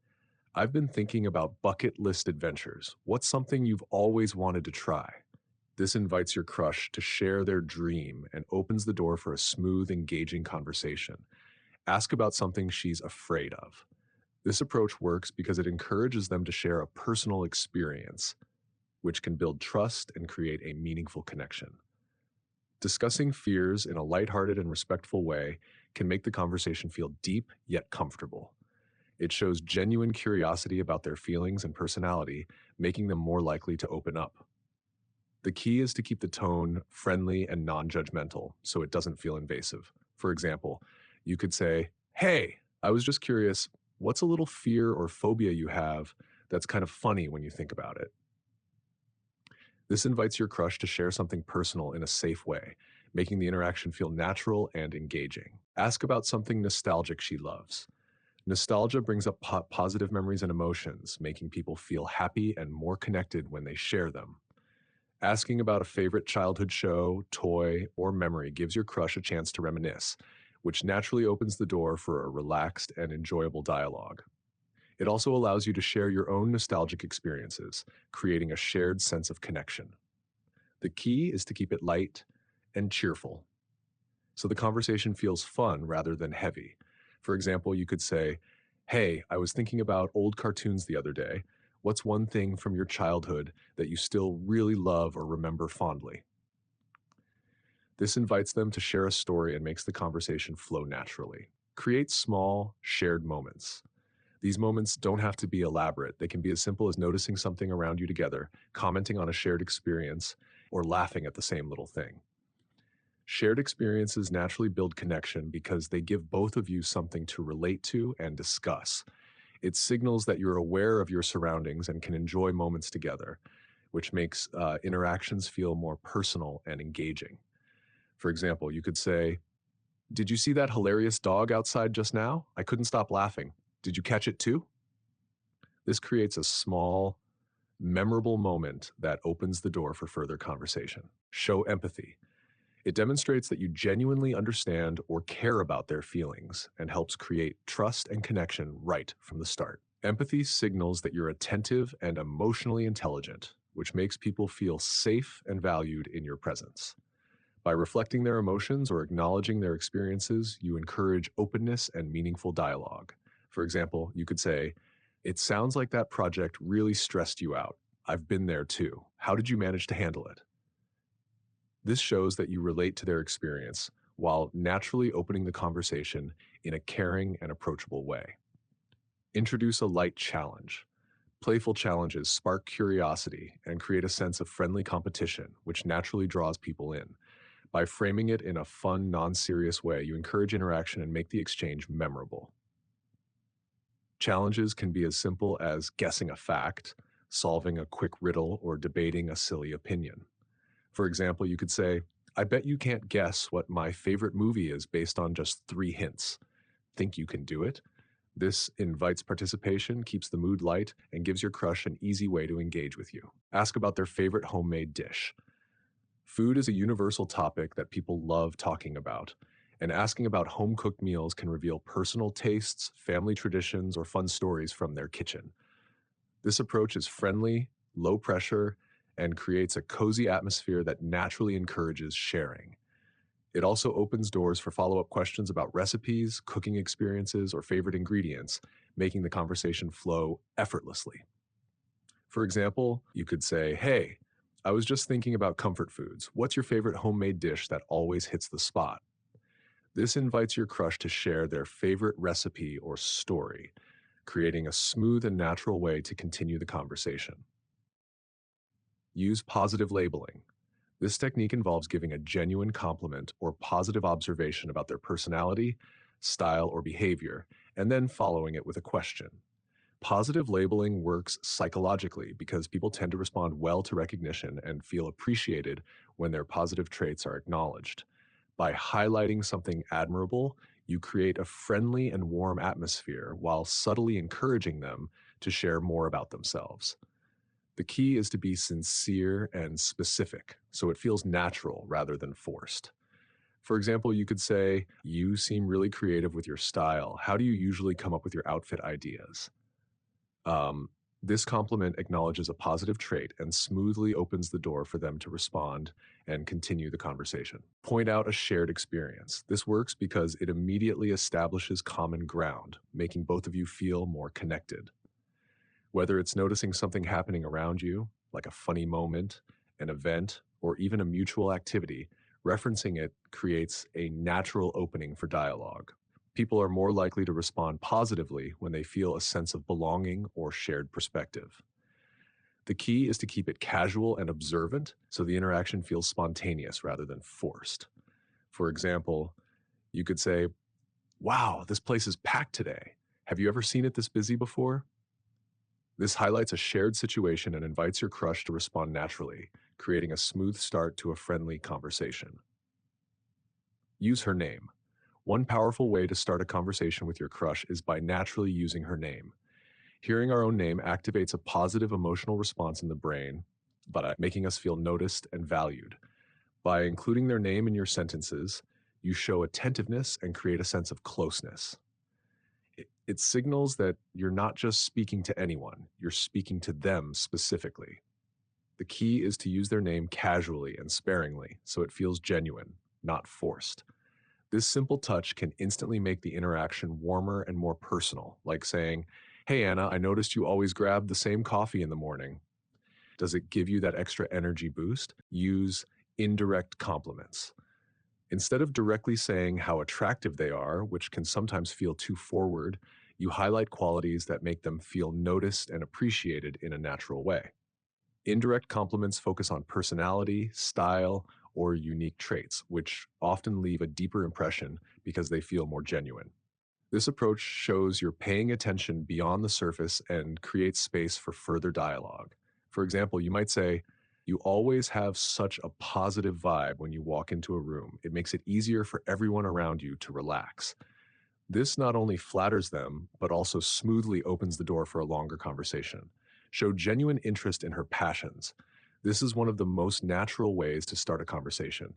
I've been thinking about bucket list adventures. What's something you've always wanted to try?" This invites your crush to share their dream and opens the door for a smooth, engaging conversation. Ask about something she's afraid of. This approach works because it encourages them to share a personal experience, which can build trust and create a meaningful connection. Discussing fears in a lighthearted and respectful way can make the conversation feel deep yet comfortable. It shows genuine curiosity about their feelings and personality, making them more likely to open up. The key is to keep the tone friendly and non-judgmental so it doesn't feel invasive. For example, you could say, "Hey, I was just curious, what's a little fear or phobia you have that's kind of funny when you think about it?" This invites your crush to share something personal in a safe way, making the interaction feel natural and engaging. Ask about something nostalgic she loves. Nostalgia brings up positive memories and emotions, making people feel happy and more connected when they share them. Asking about a favorite childhood show, toy, or memory gives your crush a chance to reminisce, which naturally opens the door for a relaxed and enjoyable dialogue. It also allows you to share your own nostalgic experiences, creating a shared sense of connection. The key is to keep it light and cheerful, so the conversation feels fun rather than heavy. For example, you could say, "Hey, I was thinking about old cartoons the other day. What's one thing from your childhood that you still really love or remember fondly?" This invites them to share a story and makes the conversation flow naturally. Create small, shared moments. These moments don't have to be elaborate. They can be as simple as noticing something around you together, commenting on a shared experience, or laughing at the same little thing. Shared experiences naturally build connection because they give both of you something to relate to and discuss. It signals that you're aware of your surroundings and can enjoy moments together, which makes interactions feel more personal and engaging. For example, you could say, "Did you see that hilarious dog outside just now? I couldn't stop laughing. Did you catch it too?" This creates a small, memorable moment that opens the door for further conversation. Show empathy. It demonstrates that you genuinely understand or care about their feelings and helps create trust and connection right from the start. Empathy signals that you're attentive and emotionally intelligent, which makes people feel safe and valued in your presence. By reflecting their emotions or acknowledging their experiences, you encourage openness and meaningful dialogue. For example, you could say, "It sounds like that project really stressed you out. I've been there too. How did you manage to handle it?" This shows that you relate to their experience while naturally opening the conversation in a caring and approachable way. Introduce a light challenge. Playful challenges spark curiosity and create a sense of friendly competition, which naturally draws people in. By framing it in a fun, non serious way, you encourage interaction and make the exchange memorable. Challenges can be as simple as guessing a fact, solving a quick riddle, or debating a silly opinion. For example, you could say, I bet you can't guess what my favorite movie is based on just 3 hints. Think you can do it? This invites participation, keeps the mood light, and gives your crush an easy way to engage with you. Ask about their favorite homemade dish. Food is a universal topic that people love talking about, and asking about home cooked meals can reveal personal tastes, family traditions, or fun stories from their kitchen. This approach is friendly, low pressure, and creates a cozy atmosphere that naturally encourages sharing. It also opens doors for follow up questions about recipes, cooking experiences, or favorite ingredients, making the conversation flow effortlessly. For example, you could say, Hey, I was just thinking about comfort foods. What's your favorite homemade dish that always hits the spot? This invites your crush to share their favorite recipe or story, creating a smooth and natural way to continue the conversation. Use positive labeling. This technique involves giving a genuine compliment or positive observation about their personality, style, or behavior, and then following it with a question. Positive labeling works psychologically because people tend to respond well to recognition and feel appreciated when their positive traits are acknowledged. By highlighting something admirable, you create a friendly and warm atmosphere while subtly encouraging them to share more about themselves. The key is to be sincere and specific, so it feels natural rather than forced. For example, you could say, You seem really creative with your style. How do you usually come up with your outfit ideas? Um, this compliment acknowledges a positive trait and smoothly opens the door for them to respond and continue the conversation. Point out a shared experience. This works because it immediately establishes common ground, making both of you feel more connected. Whether it's noticing something happening around you, like a funny moment, an event, or even a mutual activity, referencing it creates a natural opening for dialogue. People are more likely to respond positively when they feel a sense of belonging or shared perspective. The key is to keep it casual and observant so the interaction feels spontaneous rather than forced. For example, you could say, Wow, this place is packed today. Have you ever seen it this busy before? This highlights a shared situation and invites your crush to respond naturally, creating a smooth start to a friendly conversation. Use her name. One powerful way to start a conversation with your crush is by naturally using her name. Hearing our own name activates a positive emotional response in the brain, but making us feel noticed and valued. By including their name in your sentences, you show attentiveness and create a sense of closeness. It signals that you're not just speaking to anyone, you're speaking to them specifically. The key is to use their name casually and sparingly so it feels genuine, not forced. This simple touch can instantly make the interaction warmer and more personal, like saying, Hey Anna, I noticed you always grab the same coffee in the morning. Does it give you that extra energy boost? Use indirect compliments. Instead of directly saying how attractive they are, which can sometimes feel too forward, you highlight qualities that make them feel noticed and appreciated in a natural way. Indirect compliments focus on personality, style, or unique traits, which often leave a deeper impression because they feel more genuine. This approach shows you're paying attention beyond the surface and creates space for further dialogue. For example, you might say, You always have such a positive vibe when you walk into a room. It makes it easier for everyone around you to relax. This not only flatters them, but also smoothly opens the door for a longer conversation. Show genuine interest in her passions. This is one of the most natural ways to start a conversation.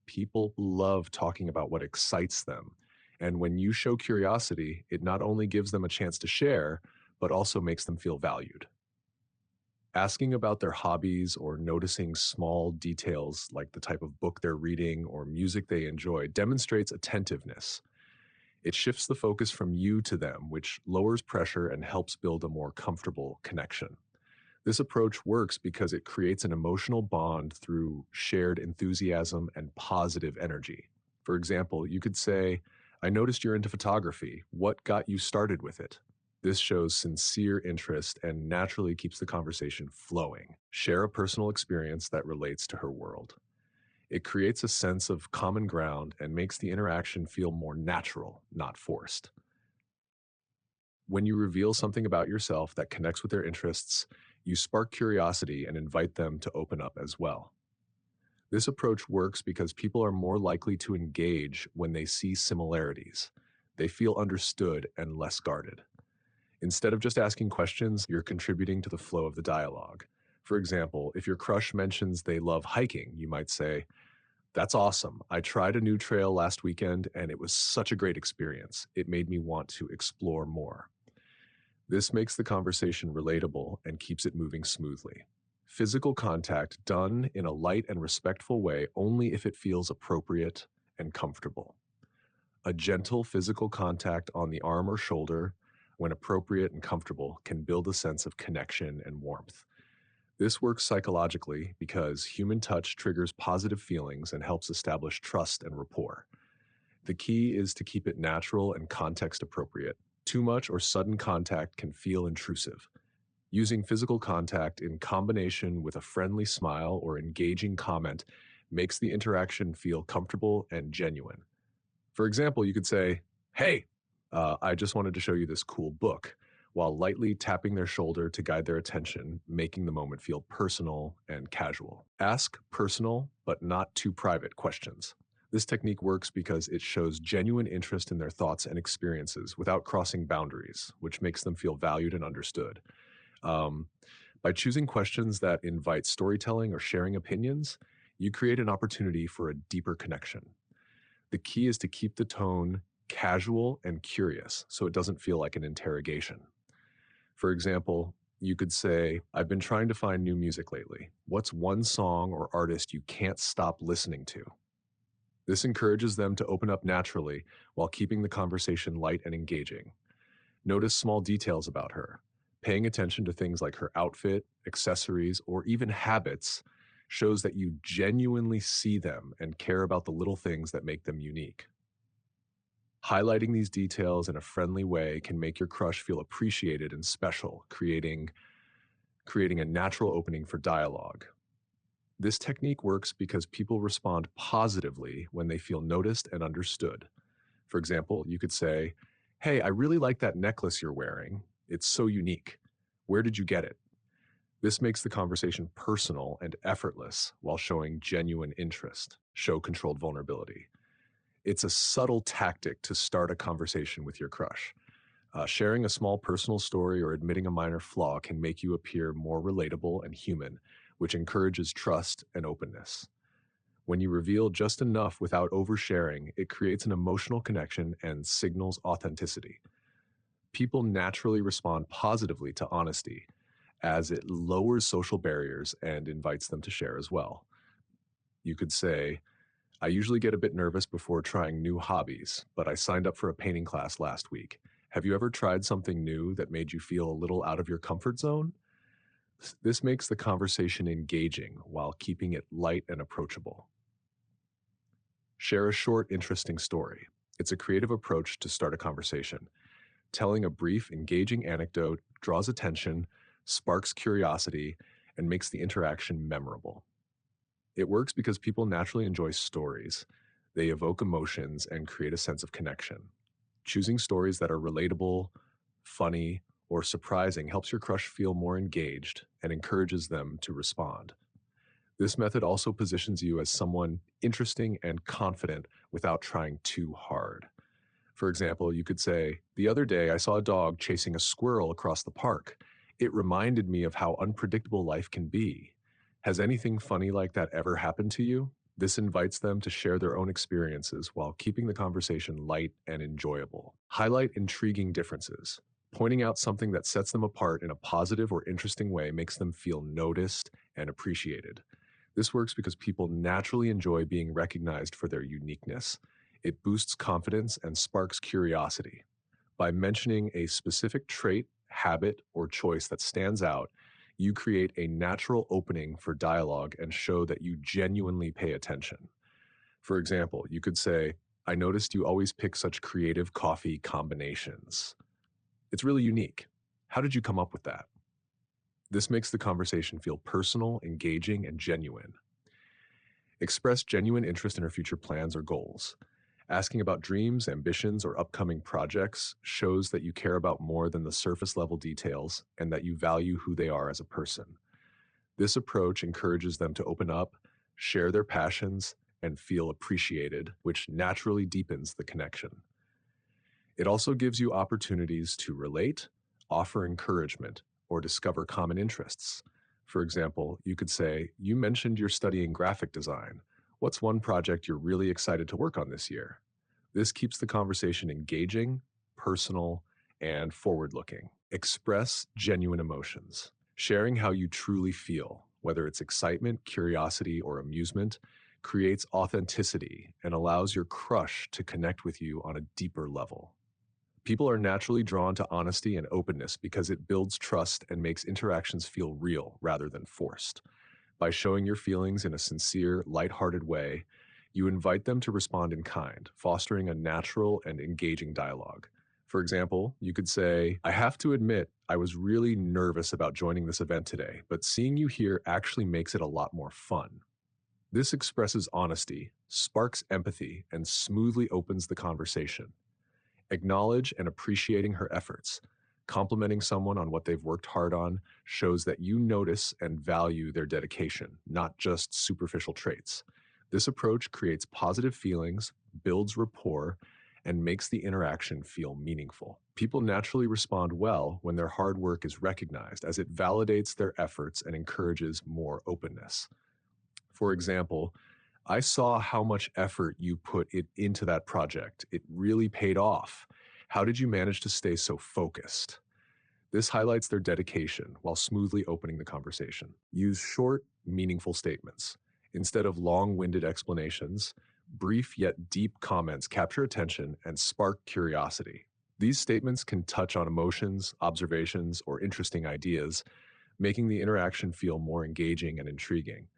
People love talking about what excites them. And when you show curiosity, it not only gives them a chance to share, but also makes them feel valued. Asking about their hobbies or noticing small details like the type of book they're reading or music they enjoy demonstrates attentiveness. It shifts the focus from you to them, which lowers pressure and helps build a more comfortable connection. This approach works because it creates an emotional bond through shared enthusiasm and positive energy. For example, you could say, I noticed you're into photography. What got you started with it? This shows sincere interest and naturally keeps the conversation flowing. Share a personal experience that relates to her world. It creates a sense of common ground and makes the interaction feel more natural, not forced. When you reveal something about yourself that connects with their interests, you spark curiosity and invite them to open up as well. This approach works because people are more likely to engage when they see similarities. They feel understood and less guarded. Instead of just asking questions, you're contributing to the flow of the dialogue. For example, if your crush mentions they love hiking, you might say, That's awesome. I tried a new trail last weekend and it was such a great experience. It made me want to explore more. This makes the conversation relatable and keeps it moving smoothly. Physical contact done in a light and respectful way only if it feels appropriate and comfortable. A gentle physical contact on the arm or shoulder, when appropriate and comfortable, can build a sense of connection and warmth. This works psychologically because human touch triggers positive feelings and helps establish trust and rapport. The key is to keep it natural and context appropriate. Too much or sudden contact can feel intrusive. Using physical contact in combination with a friendly smile or engaging comment makes the interaction feel comfortable and genuine. For example, you could say, Hey, I just wanted to show you this cool book, while lightly tapping their shoulder to guide their attention, making the moment feel personal and casual. Ask personal, but not too private questions. This technique works because it shows genuine interest in their thoughts and experiences without crossing boundaries, which makes them feel valued and understood. Um, by choosing questions that invite storytelling or sharing opinions, you create an opportunity for a deeper connection. The key is to keep the tone casual and curious so it doesn't feel like an interrogation. For example, you could say, I've been trying to find new music lately. What's one song or artist you can't stop listening to? This encourages them to open up naturally while keeping the conversation light and engaging. Notice small details about her. Paying attention to things like her outfit, accessories, or even habits shows that you genuinely see them and care about the little things that make them unique. Highlighting these details in a friendly way can make your crush feel appreciated and special, creating a natural opening for dialogue. This technique works because people respond positively when they feel noticed and understood. For example, you could say, Hey, I really like that necklace you're wearing. It's so unique. Where did you get it? This makes the conversation personal and effortless while showing genuine interest. Show controlled vulnerability. It's a subtle tactic to start a conversation with your crush. Sharing a small personal story or admitting a minor flaw can make you appear more relatable and human, which encourages trust and openness. When you reveal just enough without oversharing, it creates an emotional connection and signals authenticity. People naturally respond positively to honesty, as it lowers social barriers and invites them to share as well. You could say, I usually get a bit nervous before trying new hobbies, but I signed up for a painting class last week. Have you ever tried something new that made you feel a little out of your comfort zone? This makes the conversation engaging while keeping it light and approachable. Share a short, interesting story. It's a creative approach to start a conversation. Telling a brief, engaging anecdote draws attention, sparks curiosity, and makes the interaction memorable. It works because people naturally enjoy stories. They evoke emotions and create a sense of connection. Choosing stories that are relatable, funny, or surprising helps your crush feel more engaged and encourages them to respond. This method also positions you as someone interesting and confident without trying too hard. For example, you could say, The other day I saw a dog chasing a squirrel across the park. It reminded me of how unpredictable life can be. Has anything funny like that ever happened to you? This invites them to share their own experiences while keeping the conversation light and enjoyable. Highlight intriguing differences. Pointing out something that sets them apart in a positive or interesting way makes them feel noticed and appreciated. This works because people naturally enjoy being recognized for their uniqueness. It boosts confidence and sparks curiosity. By mentioning a specific trait, habit, or choice that stands out, You create a natural opening for dialogue and show that you genuinely pay attention. For example, you could say, I noticed you always pick such creative coffee combinations. It's really unique. How did you come up with that? This makes the conversation feel personal, engaging, and genuine. Express genuine interest in her future plans or goals. Asking about dreams, ambitions, or upcoming projects shows that you care about more than the surface level details and that you value who they are as a person. This approach encourages them to open up, share their passions, and feel appreciated, which naturally deepens the connection. It also gives you opportunities to relate, offer encouragement, or discover common interests. For example, you could say, You mentioned you're studying graphic design. What's one project you're really excited to work on this year? This keeps the conversation engaging, personal, and forward looking. Express genuine emotions. Sharing how you truly feel, whether it's excitement, curiosity, or amusement, creates authenticity and allows your crush to connect with you on a deeper level. People are naturally drawn to honesty and openness because it builds trust and makes interactions feel real rather than forced. By showing your feelings in a sincere, lighthearted way, you invite them to respond in kind, fostering a natural and engaging dialogue. For example, you could say, I have to admit, I was really nervous about joining this event today, but seeing you here actually makes it a lot more fun. This expresses honesty, sparks empathy, and smoothly opens the conversation. Acknowledge and appreciating her efforts. Complimenting someone on what they've worked hard on shows that you notice and value their dedication, not just superficial traits. This approach creates positive feelings, builds rapport, and makes the interaction feel meaningful. People naturally respond well when their hard work is recognized, as it validates their efforts and encourages more openness. For example, I saw how much effort you put into that project. It really paid off. How did you manage to stay so focused? This highlights their dedication while smoothly opening the conversation. Use short, meaningful statements. Instead of long winded explanations, brief yet deep comments capture attention and spark curiosity. These statements can touch on emotions, observations, or interesting ideas, making the interaction feel more engaging and intriguing.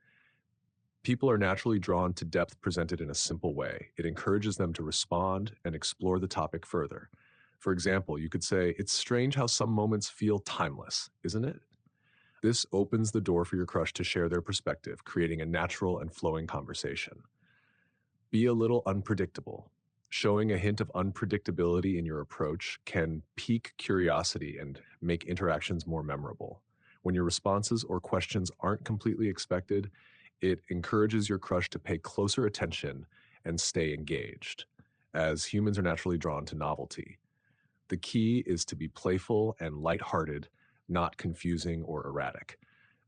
People are naturally drawn to depth presented in a simple way. It encourages them to respond and explore the topic further. For example, you could say, It's strange how some moments feel timeless, isn't it? This opens the door for your crush to share their perspective, creating a natural and flowing conversation. Be a little unpredictable. Showing a hint of unpredictability in your approach can pique curiosity and make interactions more memorable. When your responses or questions aren't completely expected, it encourages your crush to pay closer attention and stay engaged, as humans are naturally drawn to novelty. The key is to be playful and lighthearted, not confusing or erratic.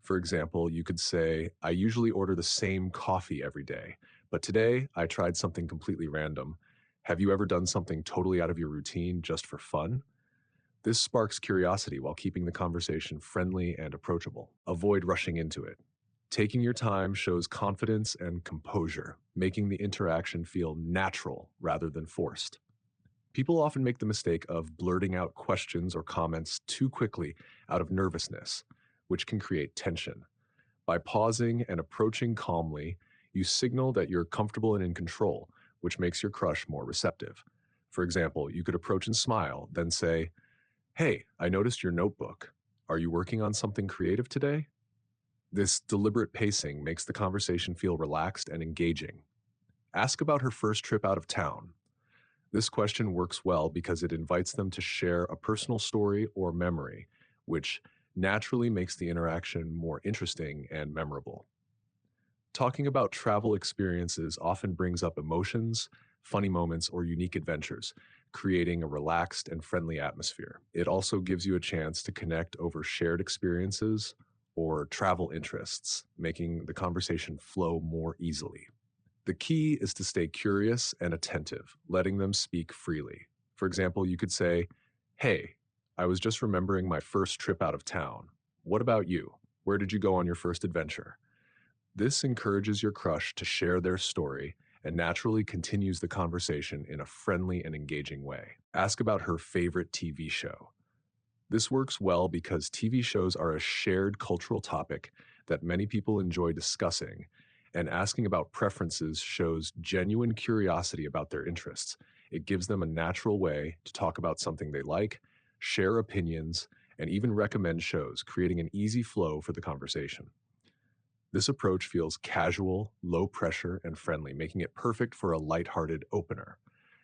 For example, you could say, I usually order the same coffee every day, but today I tried something completely random. Have you ever done something totally out of your routine just for fun? This sparks curiosity while keeping the conversation friendly and approachable. Avoid rushing into it. Taking your time shows confidence and composure, making the interaction feel natural rather than forced. People often make the mistake of blurting out questions or comments too quickly out of nervousness, which can create tension. By pausing and approaching calmly, you signal that you're comfortable and in control, which makes your crush more receptive. For example, you could approach and smile, then say, Hey, I noticed your notebook. Are you working on something creative today? This deliberate pacing makes the conversation feel relaxed and engaging. Ask about her first trip out of town. This question works well because it invites them to share a personal story or memory, which naturally makes the interaction more interesting and memorable. Talking about travel experiences often brings up emotions, funny moments, or unique adventures, creating a relaxed and friendly atmosphere. It also gives you a chance to connect over shared experiences or travel interests, making the conversation flow more easily. The key is to stay curious and attentive, letting them speak freely. For example, you could say, Hey, I was just remembering my first trip out of town. What about you? Where did you go on your first adventure? This encourages your crush to share their story and naturally continues the conversation in a friendly and engaging way. Ask about her favorite TV show. This works well because TV shows are a shared cultural topic that many people enjoy discussing, and asking about preferences shows genuine curiosity about their interests. It gives them a natural way to talk about something they like, share opinions, and even recommend shows, creating an easy flow for the conversation. This approach feels casual, low pressure, and friendly, making it perfect for a lighthearted opener.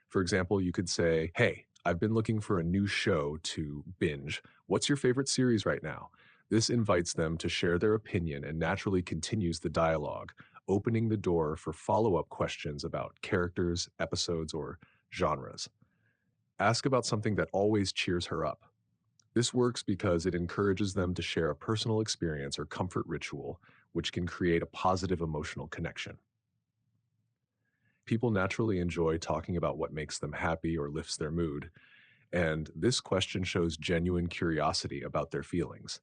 For example, you could say, "Hey, I've been looking for a new show to binge. What's your favorite series right now?" This invites them to share their opinion and naturally continues the dialogue, opening the door for follow up questions about characters, episodes, or genres. Ask about something that always cheers her up. This works because it encourages them to share a personal experience or comfort ritual, which can create a positive emotional connection. People naturally enjoy talking about what makes them happy or lifts their mood, and this question shows genuine curiosity about their feelings.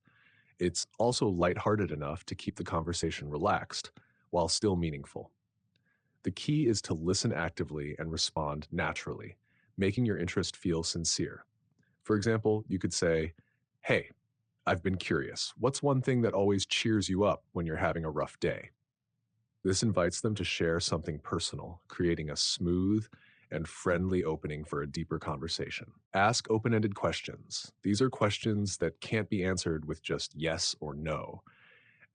It's also lighthearted enough to keep the conversation relaxed while still meaningful. The key is to listen actively and respond naturally, making your interest feel sincere. For example, you could say, "Hey, I've been curious. What's one thing that always cheers you up when you're having a rough day?" This invites them to share something personal, creating a smooth and friendly opening for a deeper conversation. Ask open ended questions. These are questions that can't be answered with just yes or no,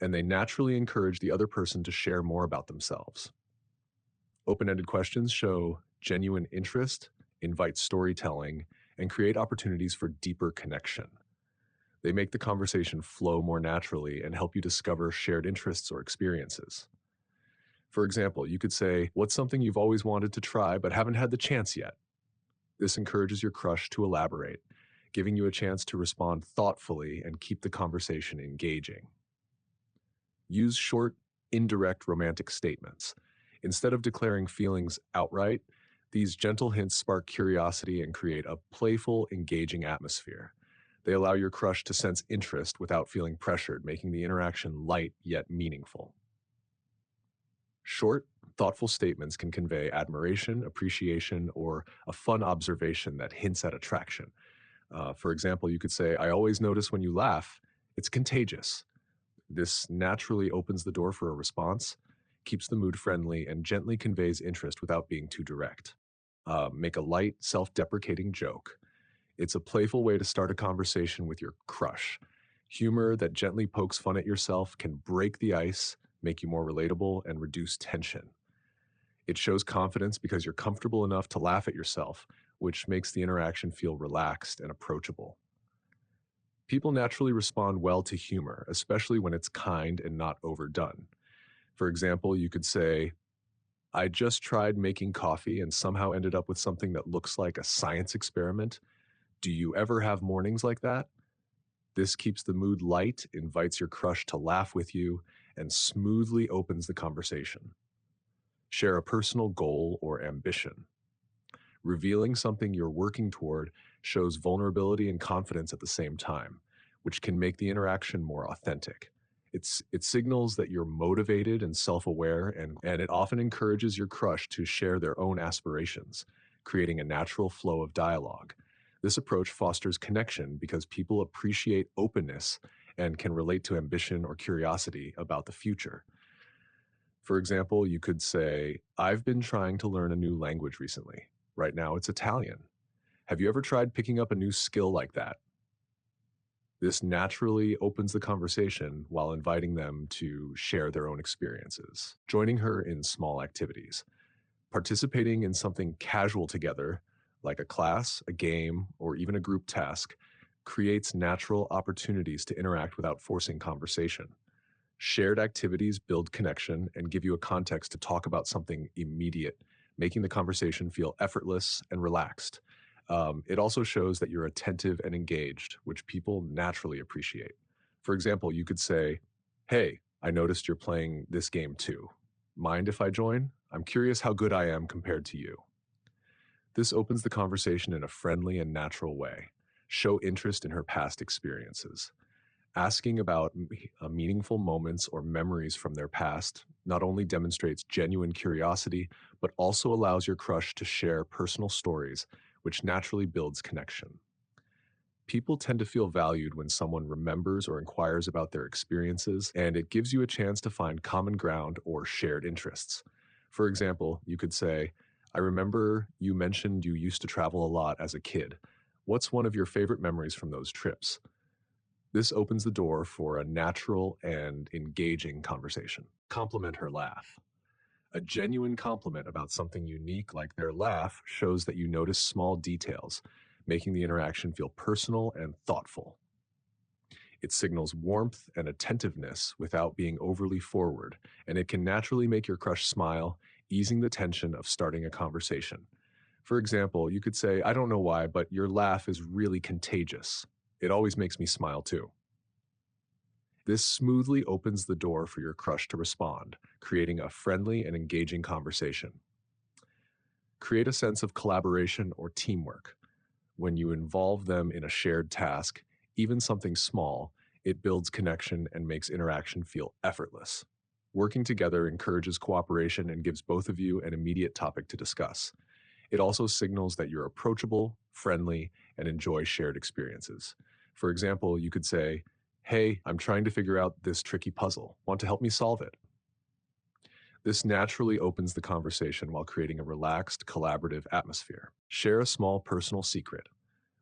and they naturally encourage the other person to share more about themselves. Open ended questions show genuine interest, invite storytelling, and create opportunities for deeper connection. They make the conversation flow more naturally and help you discover shared interests or experiences. For example, you could say, "What's something you've always wanted to try but haven't had the chance yet?" This encourages your crush to elaborate, giving you a chance to respond thoughtfully and keep the conversation engaging. Use short, indirect romantic statements. Instead of declaring feelings outright, these gentle hints spark curiosity and create a playful, engaging atmosphere. They allow your crush to sense interest without feeling pressured, making the interaction light yet meaningful. Short, thoughtful statements can convey admiration, appreciation, or a fun observation that hints at attraction. For example, you could say, "I always notice when you laugh, it's contagious." This naturally opens the door for a response, keeps the mood friendly, and gently conveys interest without being too direct. Make a light, self deprecating joke. It's a playful way to start a conversation with your crush. Humor that gently pokes fun at yourself can break the ice, make you more relatable, and reduce tension. It shows confidence because you're comfortable enough to laugh at yourself, which makes the interaction feel relaxed and approachable. People naturally respond well to humor, especially when it's kind and not overdone. For example, you could say, "I just tried making coffee and somehow ended up with something that looks like a science experiment. Do you ever have mornings like that?" This keeps the mood light, invites your crush to laugh with you, and smoothly opens the conversation. Share a personal goal or ambition. Revealing something you're working toward shows vulnerability and confidence at the same time, which can make the interaction more authentic. It signals that you're motivated and self aware, and it often encourages your crush to share their own aspirations, creating a natural flow of dialogue. This approach fosters connection because people appreciate openness and can relate to ambition or curiosity about the future. For example, you could say, "I've been trying to learn a new language recently. Right now it's Italian. Have you ever tried picking up a new skill like that?" This naturally opens the conversation while inviting them to share their own experiences. Joining her in small activities. Participating in something casual together, like a class, a game, or even a group task, creates natural opportunities to interact without forcing conversation. Shared activities build connection and give you a context to talk about something immediate, making the conversation feel effortless and relaxed. It also shows that you're attentive and engaged, which people naturally appreciate. For example, you could say, "Hey, I noticed you're playing this game too. Mind if I join? I'm curious how good I am compared to you." This opens the conversation in a friendly and natural way. Show interest in her past experiences. Asking about meaningful moments or memories from their past not only demonstrates genuine curiosity, but also allows your crush to share personal stories, which naturally builds connection. People tend to feel valued when someone remembers or inquires about their experiences, and it gives you a chance to find common ground or shared interests. For example, you could say, I remember you mentioned you used to travel a lot as a kid. What's one of your favorite memories from those trips? This opens the door for a natural and engaging conversation. Compliment her laugh. A genuine compliment about something unique like their laugh shows that you notice small details, making the interaction feel personal and thoughtful. It signals warmth and attentiveness without being overly forward, and it can naturally make your crush smile, easing the tension of starting a conversation. For example, you could say, I don't know why, but your laugh is really contagious. It always makes me smile too. This smoothly opens the door for your crush to respond, creating a friendly and engaging conversation. Create a sense of collaboration or teamwork. When you involve them in a shared task, even something small, it builds connection and makes interaction feel effortless. Working together encourages cooperation and gives both of you an immediate topic to discuss. It also signals that you're approachable, friendly, and enjoy shared experiences. For example, you could say, Hey, I'm trying to figure out this tricky puzzle. Want to help me solve it? This naturally opens the conversation while creating a relaxed, collaborative atmosphere. Share a small personal secret.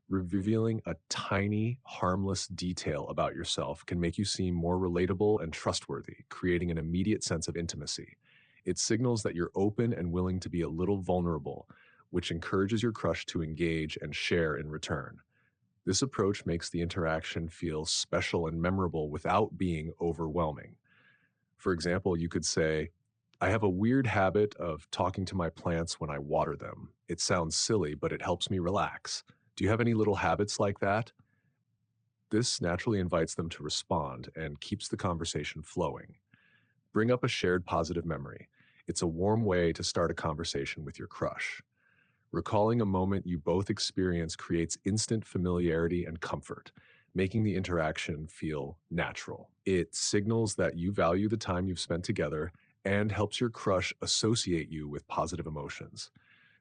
Revealing a tiny, harmless detail about yourself can make you seem more relatable and trustworthy, creating an immediate sense of intimacy. It signals that you're open and willing to be a little vulnerable, which encourages your crush to engage and share in return. This approach makes the interaction feel special and memorable without being overwhelming. For example, you could say, I have a weird habit of talking to my plants when I water them. It sounds silly, but it helps me relax. Do you have any little habits like that? This naturally invites them to respond and keeps the conversation flowing. Bring up a shared positive memory. It's a warm way to start a conversation with your crush. Recalling a moment you both experienced creates instant familiarity and comfort, making the interaction feel natural. It signals that you value the time you've spent together and helps your crush associate you with positive emotions.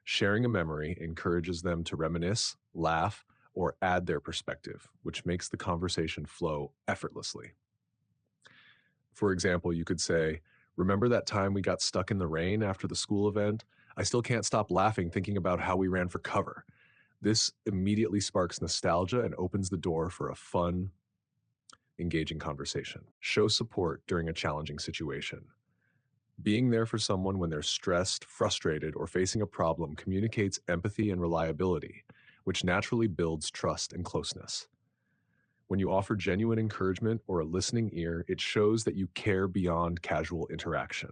Sharing a memory encourages them to reminisce, laugh, or add their perspective, which makes the conversation flow effortlessly. For example, you could say, Remember that time we got stuck in the rain after the school event? I still can't stop laughing thinking about how we ran for cover. This immediately sparks nostalgia and opens the door for a fun, engaging conversation. Show support during a challenging situation. Being there for someone when they're stressed, frustrated, or facing a problem communicates empathy and reliability, which naturally builds trust and closeness. When you offer genuine encouragement or a listening ear, it shows that you care beyond casual interaction.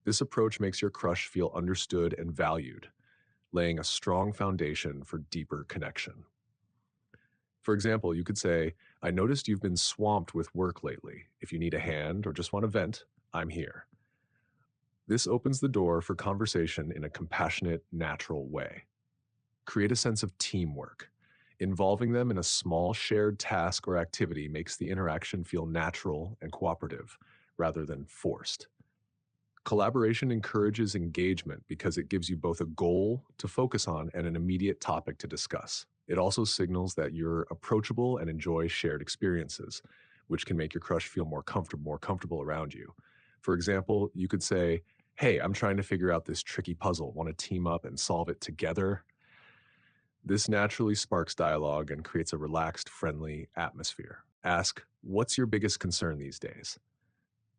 This approach makes your crush feel understood and valued, laying a strong foundation for deeper connection. For example, you could say, I noticed you've been swamped with work lately. If you need a hand or just want to vent, I'm here. This opens the door for conversation in a compassionate, natural way. Create a sense of teamwork. Involving them in a small shared task or activity makes the interaction feel natural and cooperative rather than forced. Collaboration encourages engagement because it gives you both a goal to focus on and an immediate topic to discuss. It also signals that you're approachable and enjoy shared experiences, which can make your crush feel more comfortable around you. For example, you could say, Hey, I'm trying to figure out this tricky puzzle. Want to team up and solve it together? This naturally sparks dialogue and creates a relaxed, friendly atmosphere. Ask, What's your biggest concern these days?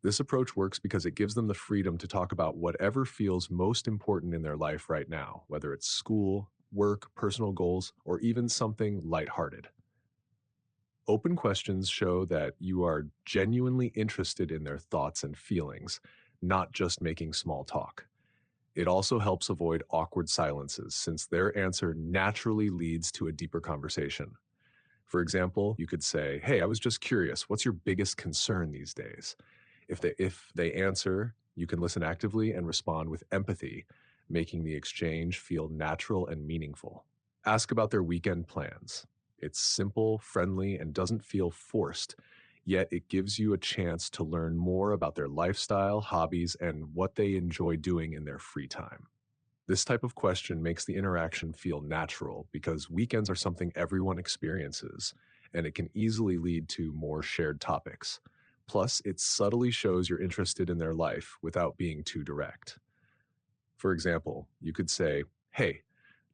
This approach works because it gives them the freedom to talk about whatever feels most important in their life right now, whether it's school, work, personal goals, or even something lighthearted. Open questions show that you are genuinely interested in their thoughts and feelings, not just making small talk. It also helps avoid awkward silences since their answer naturally leads to a deeper conversation. For example, you could say, Hey, I was just curious, what's your biggest concern these days? If they answer, you can listen actively and respond with empathy, making the exchange feel natural and meaningful. Ask about their weekend plans. It's simple, friendly, and doesn't feel forced, yet it gives you a chance to learn more about their lifestyle, hobbies, and what they enjoy doing in their free time. This type of question makes the interaction feel natural because weekends are something everyone experiences, and it can easily lead to more shared topics. Plus, it subtly shows you're interested in their life without being too direct. For example, you could say, "Hey,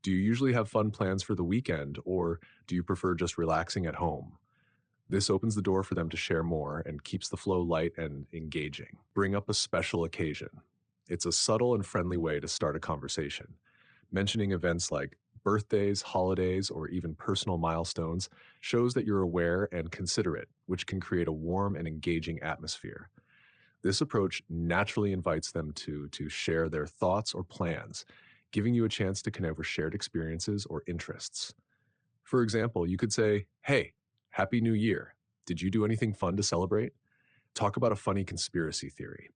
do you usually have fun plans for the weekend, or do you prefer just relaxing at home?" This opens the door for them to share more and keeps the flow light and engaging. Bring up a special occasion. It's a subtle and friendly way to start a conversation. Mentioning events like birthdays, holidays, or even personal milestones shows that you're aware and considerate, which can create a warm and engaging atmosphere. This approach naturally invites them to share their thoughts or plans, giving you a chance to connect over shared experiences or interests. For example, you could say, "Hey, Happy New Year. Did you do anything fun to celebrate?" Talk about a funny conspiracy theory.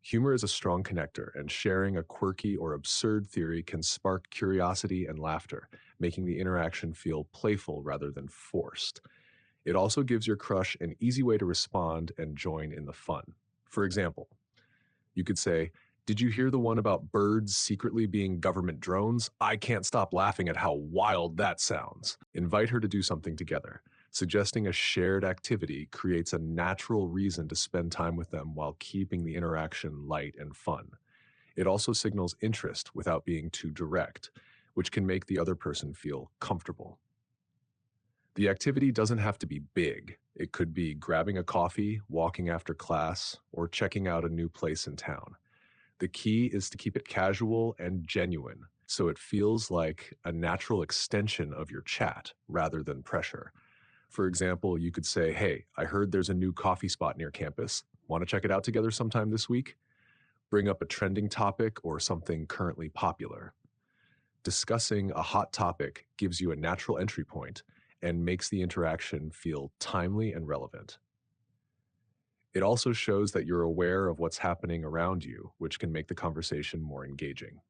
Humor is a strong connector, and sharing a quirky or absurd theory can spark curiosity and laughter, making the interaction feel playful rather than forced. It also gives your crush an easy way to respond and join in the fun. For example, you could say, "Did you hear the one about birds secretly being government drones? I can't stop laughing at how wild that sounds." Invite her to do something together. Suggesting a shared activity creates a natural reason to spend time with them while keeping the interaction light and fun. It also signals interest without being too direct, which can make the other person feel comfortable. The activity doesn't have to be big. It could be grabbing a coffee, walking after class, or checking out a new place in town. The key is to keep it casual and genuine, so it feels like a natural extension of your chat rather than pressure. For example, you could say, "Hey, I heard there's a new coffee spot near campus. Want to check it out together sometime this week?" Bring up a trending topic or something currently popular. Discussing a hot topic gives you a natural entry point and makes the interaction feel timely and relevant. It also shows that you're aware of what's happening around you, which can make the conversation more engaging.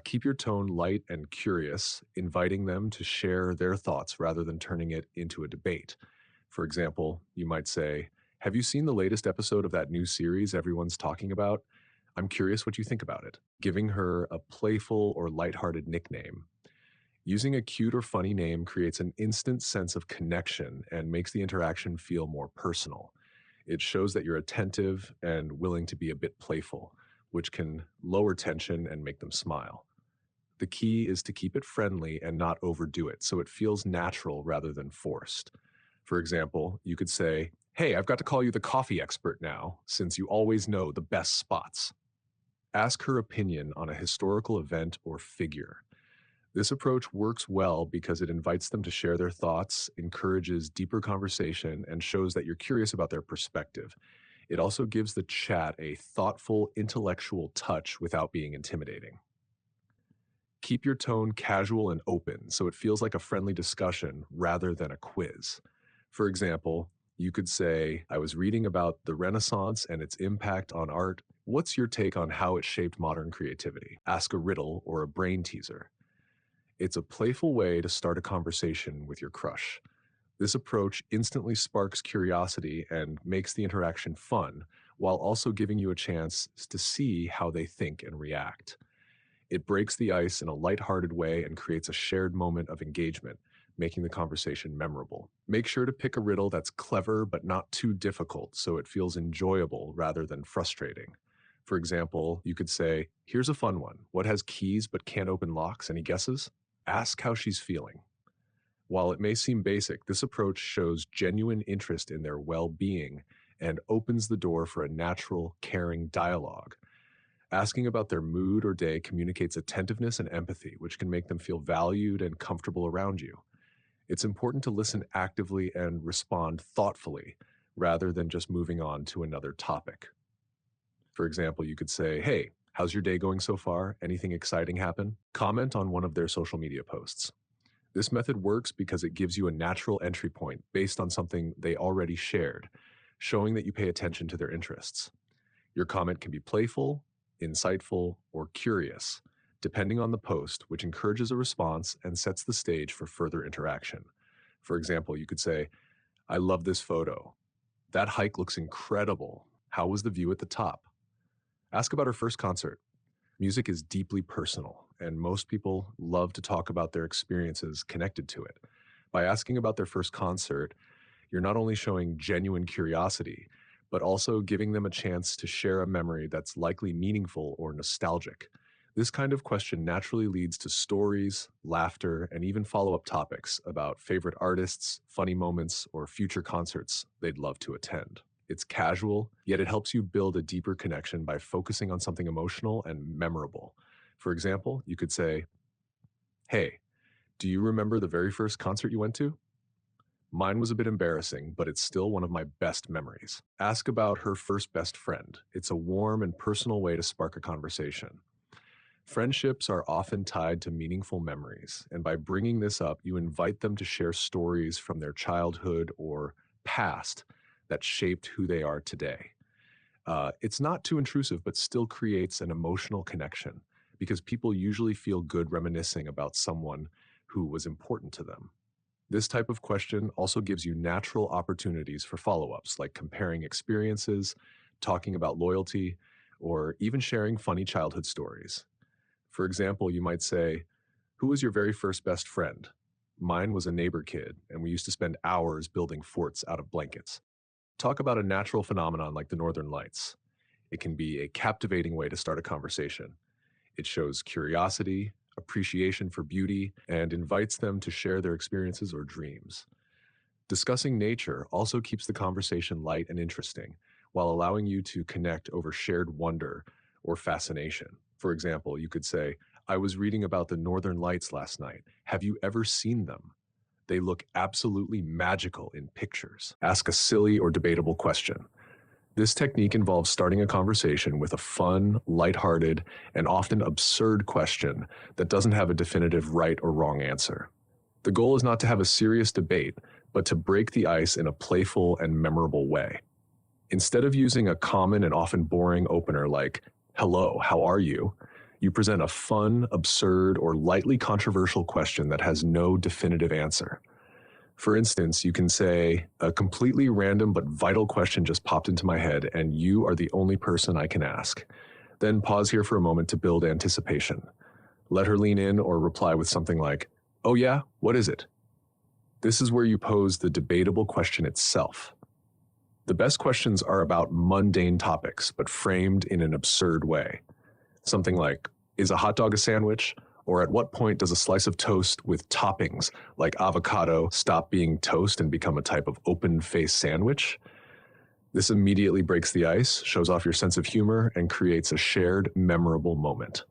Keep your tone light and curious, inviting them to share their thoughts rather than turning it into a debate. For example, you might say, "Have you seen the latest episode of that new series everyone's talking about? I'm curious what you think about it." Giving her a playful or lighthearted nickname. Using a cute or funny name creates an instant sense of connection and makes the interaction feel more personal. It shows that you're attentive and willing to be a bit playful, which can lower tension and make them smile. The key is to keep it friendly and not overdo it so it feels natural rather than forced. For example, you could say, "Hey, I've got to call you the coffee expert now, since you always know the best spots." Ask her opinion on a historical event or figure. This approach works well because it invites them to share their thoughts, encourages deeper conversation, and shows that you're curious about their perspective. It also gives the chat a thoughtful, intellectual touch without being intimidating. Keep your tone casual and open so it feels like a friendly discussion rather than a quiz. For example, you could say, "I was reading about the Renaissance and its impact on art. What's your take on how it shaped modern creativity?" Ask a riddle or a brain teaser. It's a playful way to start a conversation with your crush. This approach instantly sparks curiosity and makes the interaction fun, while also giving you a chance to see how they think and react. It breaks the ice in a lighthearted way and creates a shared moment of engagement, making the conversation memorable. Make sure to pick a riddle that's clever but not too difficult so it feels enjoyable rather than frustrating. For example, you could say, "Here's a fun one. What has keys but can't open locks? Any guesses?" Ask how she's feeling. While it may seem basic, this approach shows genuine interest in their well being and opens the door for a natural, caring dialogue. Asking about their mood or day communicates attentiveness and empathy, which can make them feel valued and comfortable around you. It's important to listen actively and respond thoughtfully rather than just moving on to another topic. For example, you could say, "Hey, how's your day going so far? Anything exciting happen?" Comment on one of their social media posts. This method works because it gives you a natural entry point based on something they already shared, showing that you pay attention to their interests. Your comment can be playful, insightful, or curious, depending on the post, which encourages a response and sets the stage for further interaction. For example, you could say, "I love this photo. That hike looks incredible. How was the view at the top?" Ask about her first concert. Music is deeply personal, and most people love to talk about their experiences connected to it. By asking about their first concert, you're not only showing genuine curiosity, but also giving them a chance to share a memory that's likely meaningful or nostalgic. This kind of question naturally leads to stories, laughter, and even follow up topics about favorite artists, funny moments, or future concerts they'd love to attend. It's casual, yet it helps you build a deeper connection by focusing on something emotional and memorable. For example, you could say, "Hey, do you remember the very first concert you went to? Mine was a bit embarrassing, but it's still one of my best memories." Ask about her first best friend. It's a warm and personal way to spark a conversation. Friendships are often tied to meaningful memories, and by bringing this up, you invite them to share stories from their childhood or past that shaped who they are today. It's not too intrusive, but still creates an emotional connection because people usually feel good reminiscing about someone who was important to them. This type of question also gives you natural opportunities for follow ups, like comparing experiences, talking about loyalty, or even sharing funny childhood stories. For example, you might say, "Who was your very first best friend?" "Mine was a neighbor kid, and we used to spend hours building forts out of blankets." Talk about a natural phenomenon like the Northern Lights. It can be a captivating way to start a conversation. It shows curiosity, appreciation for beauty, and invites them to share their experiences or dreams. Discussing nature also keeps the conversation light and interesting, while allowing you to connect over shared wonder or fascination. For example, you could say, "I was reading about the Northern Lights last night. Have you ever seen them? They look absolutely magical in pictures." Ask a silly or debatable question. This technique involves starting a conversation with a fun, lighthearted, and often absurd question that doesn't have a definitive right or wrong answer. The goal is not to have a serious debate, but to break the ice in a playful and memorable way. Instead of using a common and often boring opener like, "Hello, how are you?" you present a fun, absurd, or lightly controversial question that has no definitive answer. For instance, you can say, "A completely random but vital question just popped into my head, and you are the only person I can ask." Then pause here for a moment to build anticipation. Let her lean in or reply with something like, "Oh yeah, what is it?" This is where you pose the debatable question itself. The best questions are about mundane topics, but framed in an absurd way. Something like, "Is a hot dog a sandwich?" Or "At what point does a slice of toast with toppings like avocado stop being toast and become a type of open-faced sandwich?" This immediately breaks the ice, shows off your sense of humor, and creates a shared, memorable moment.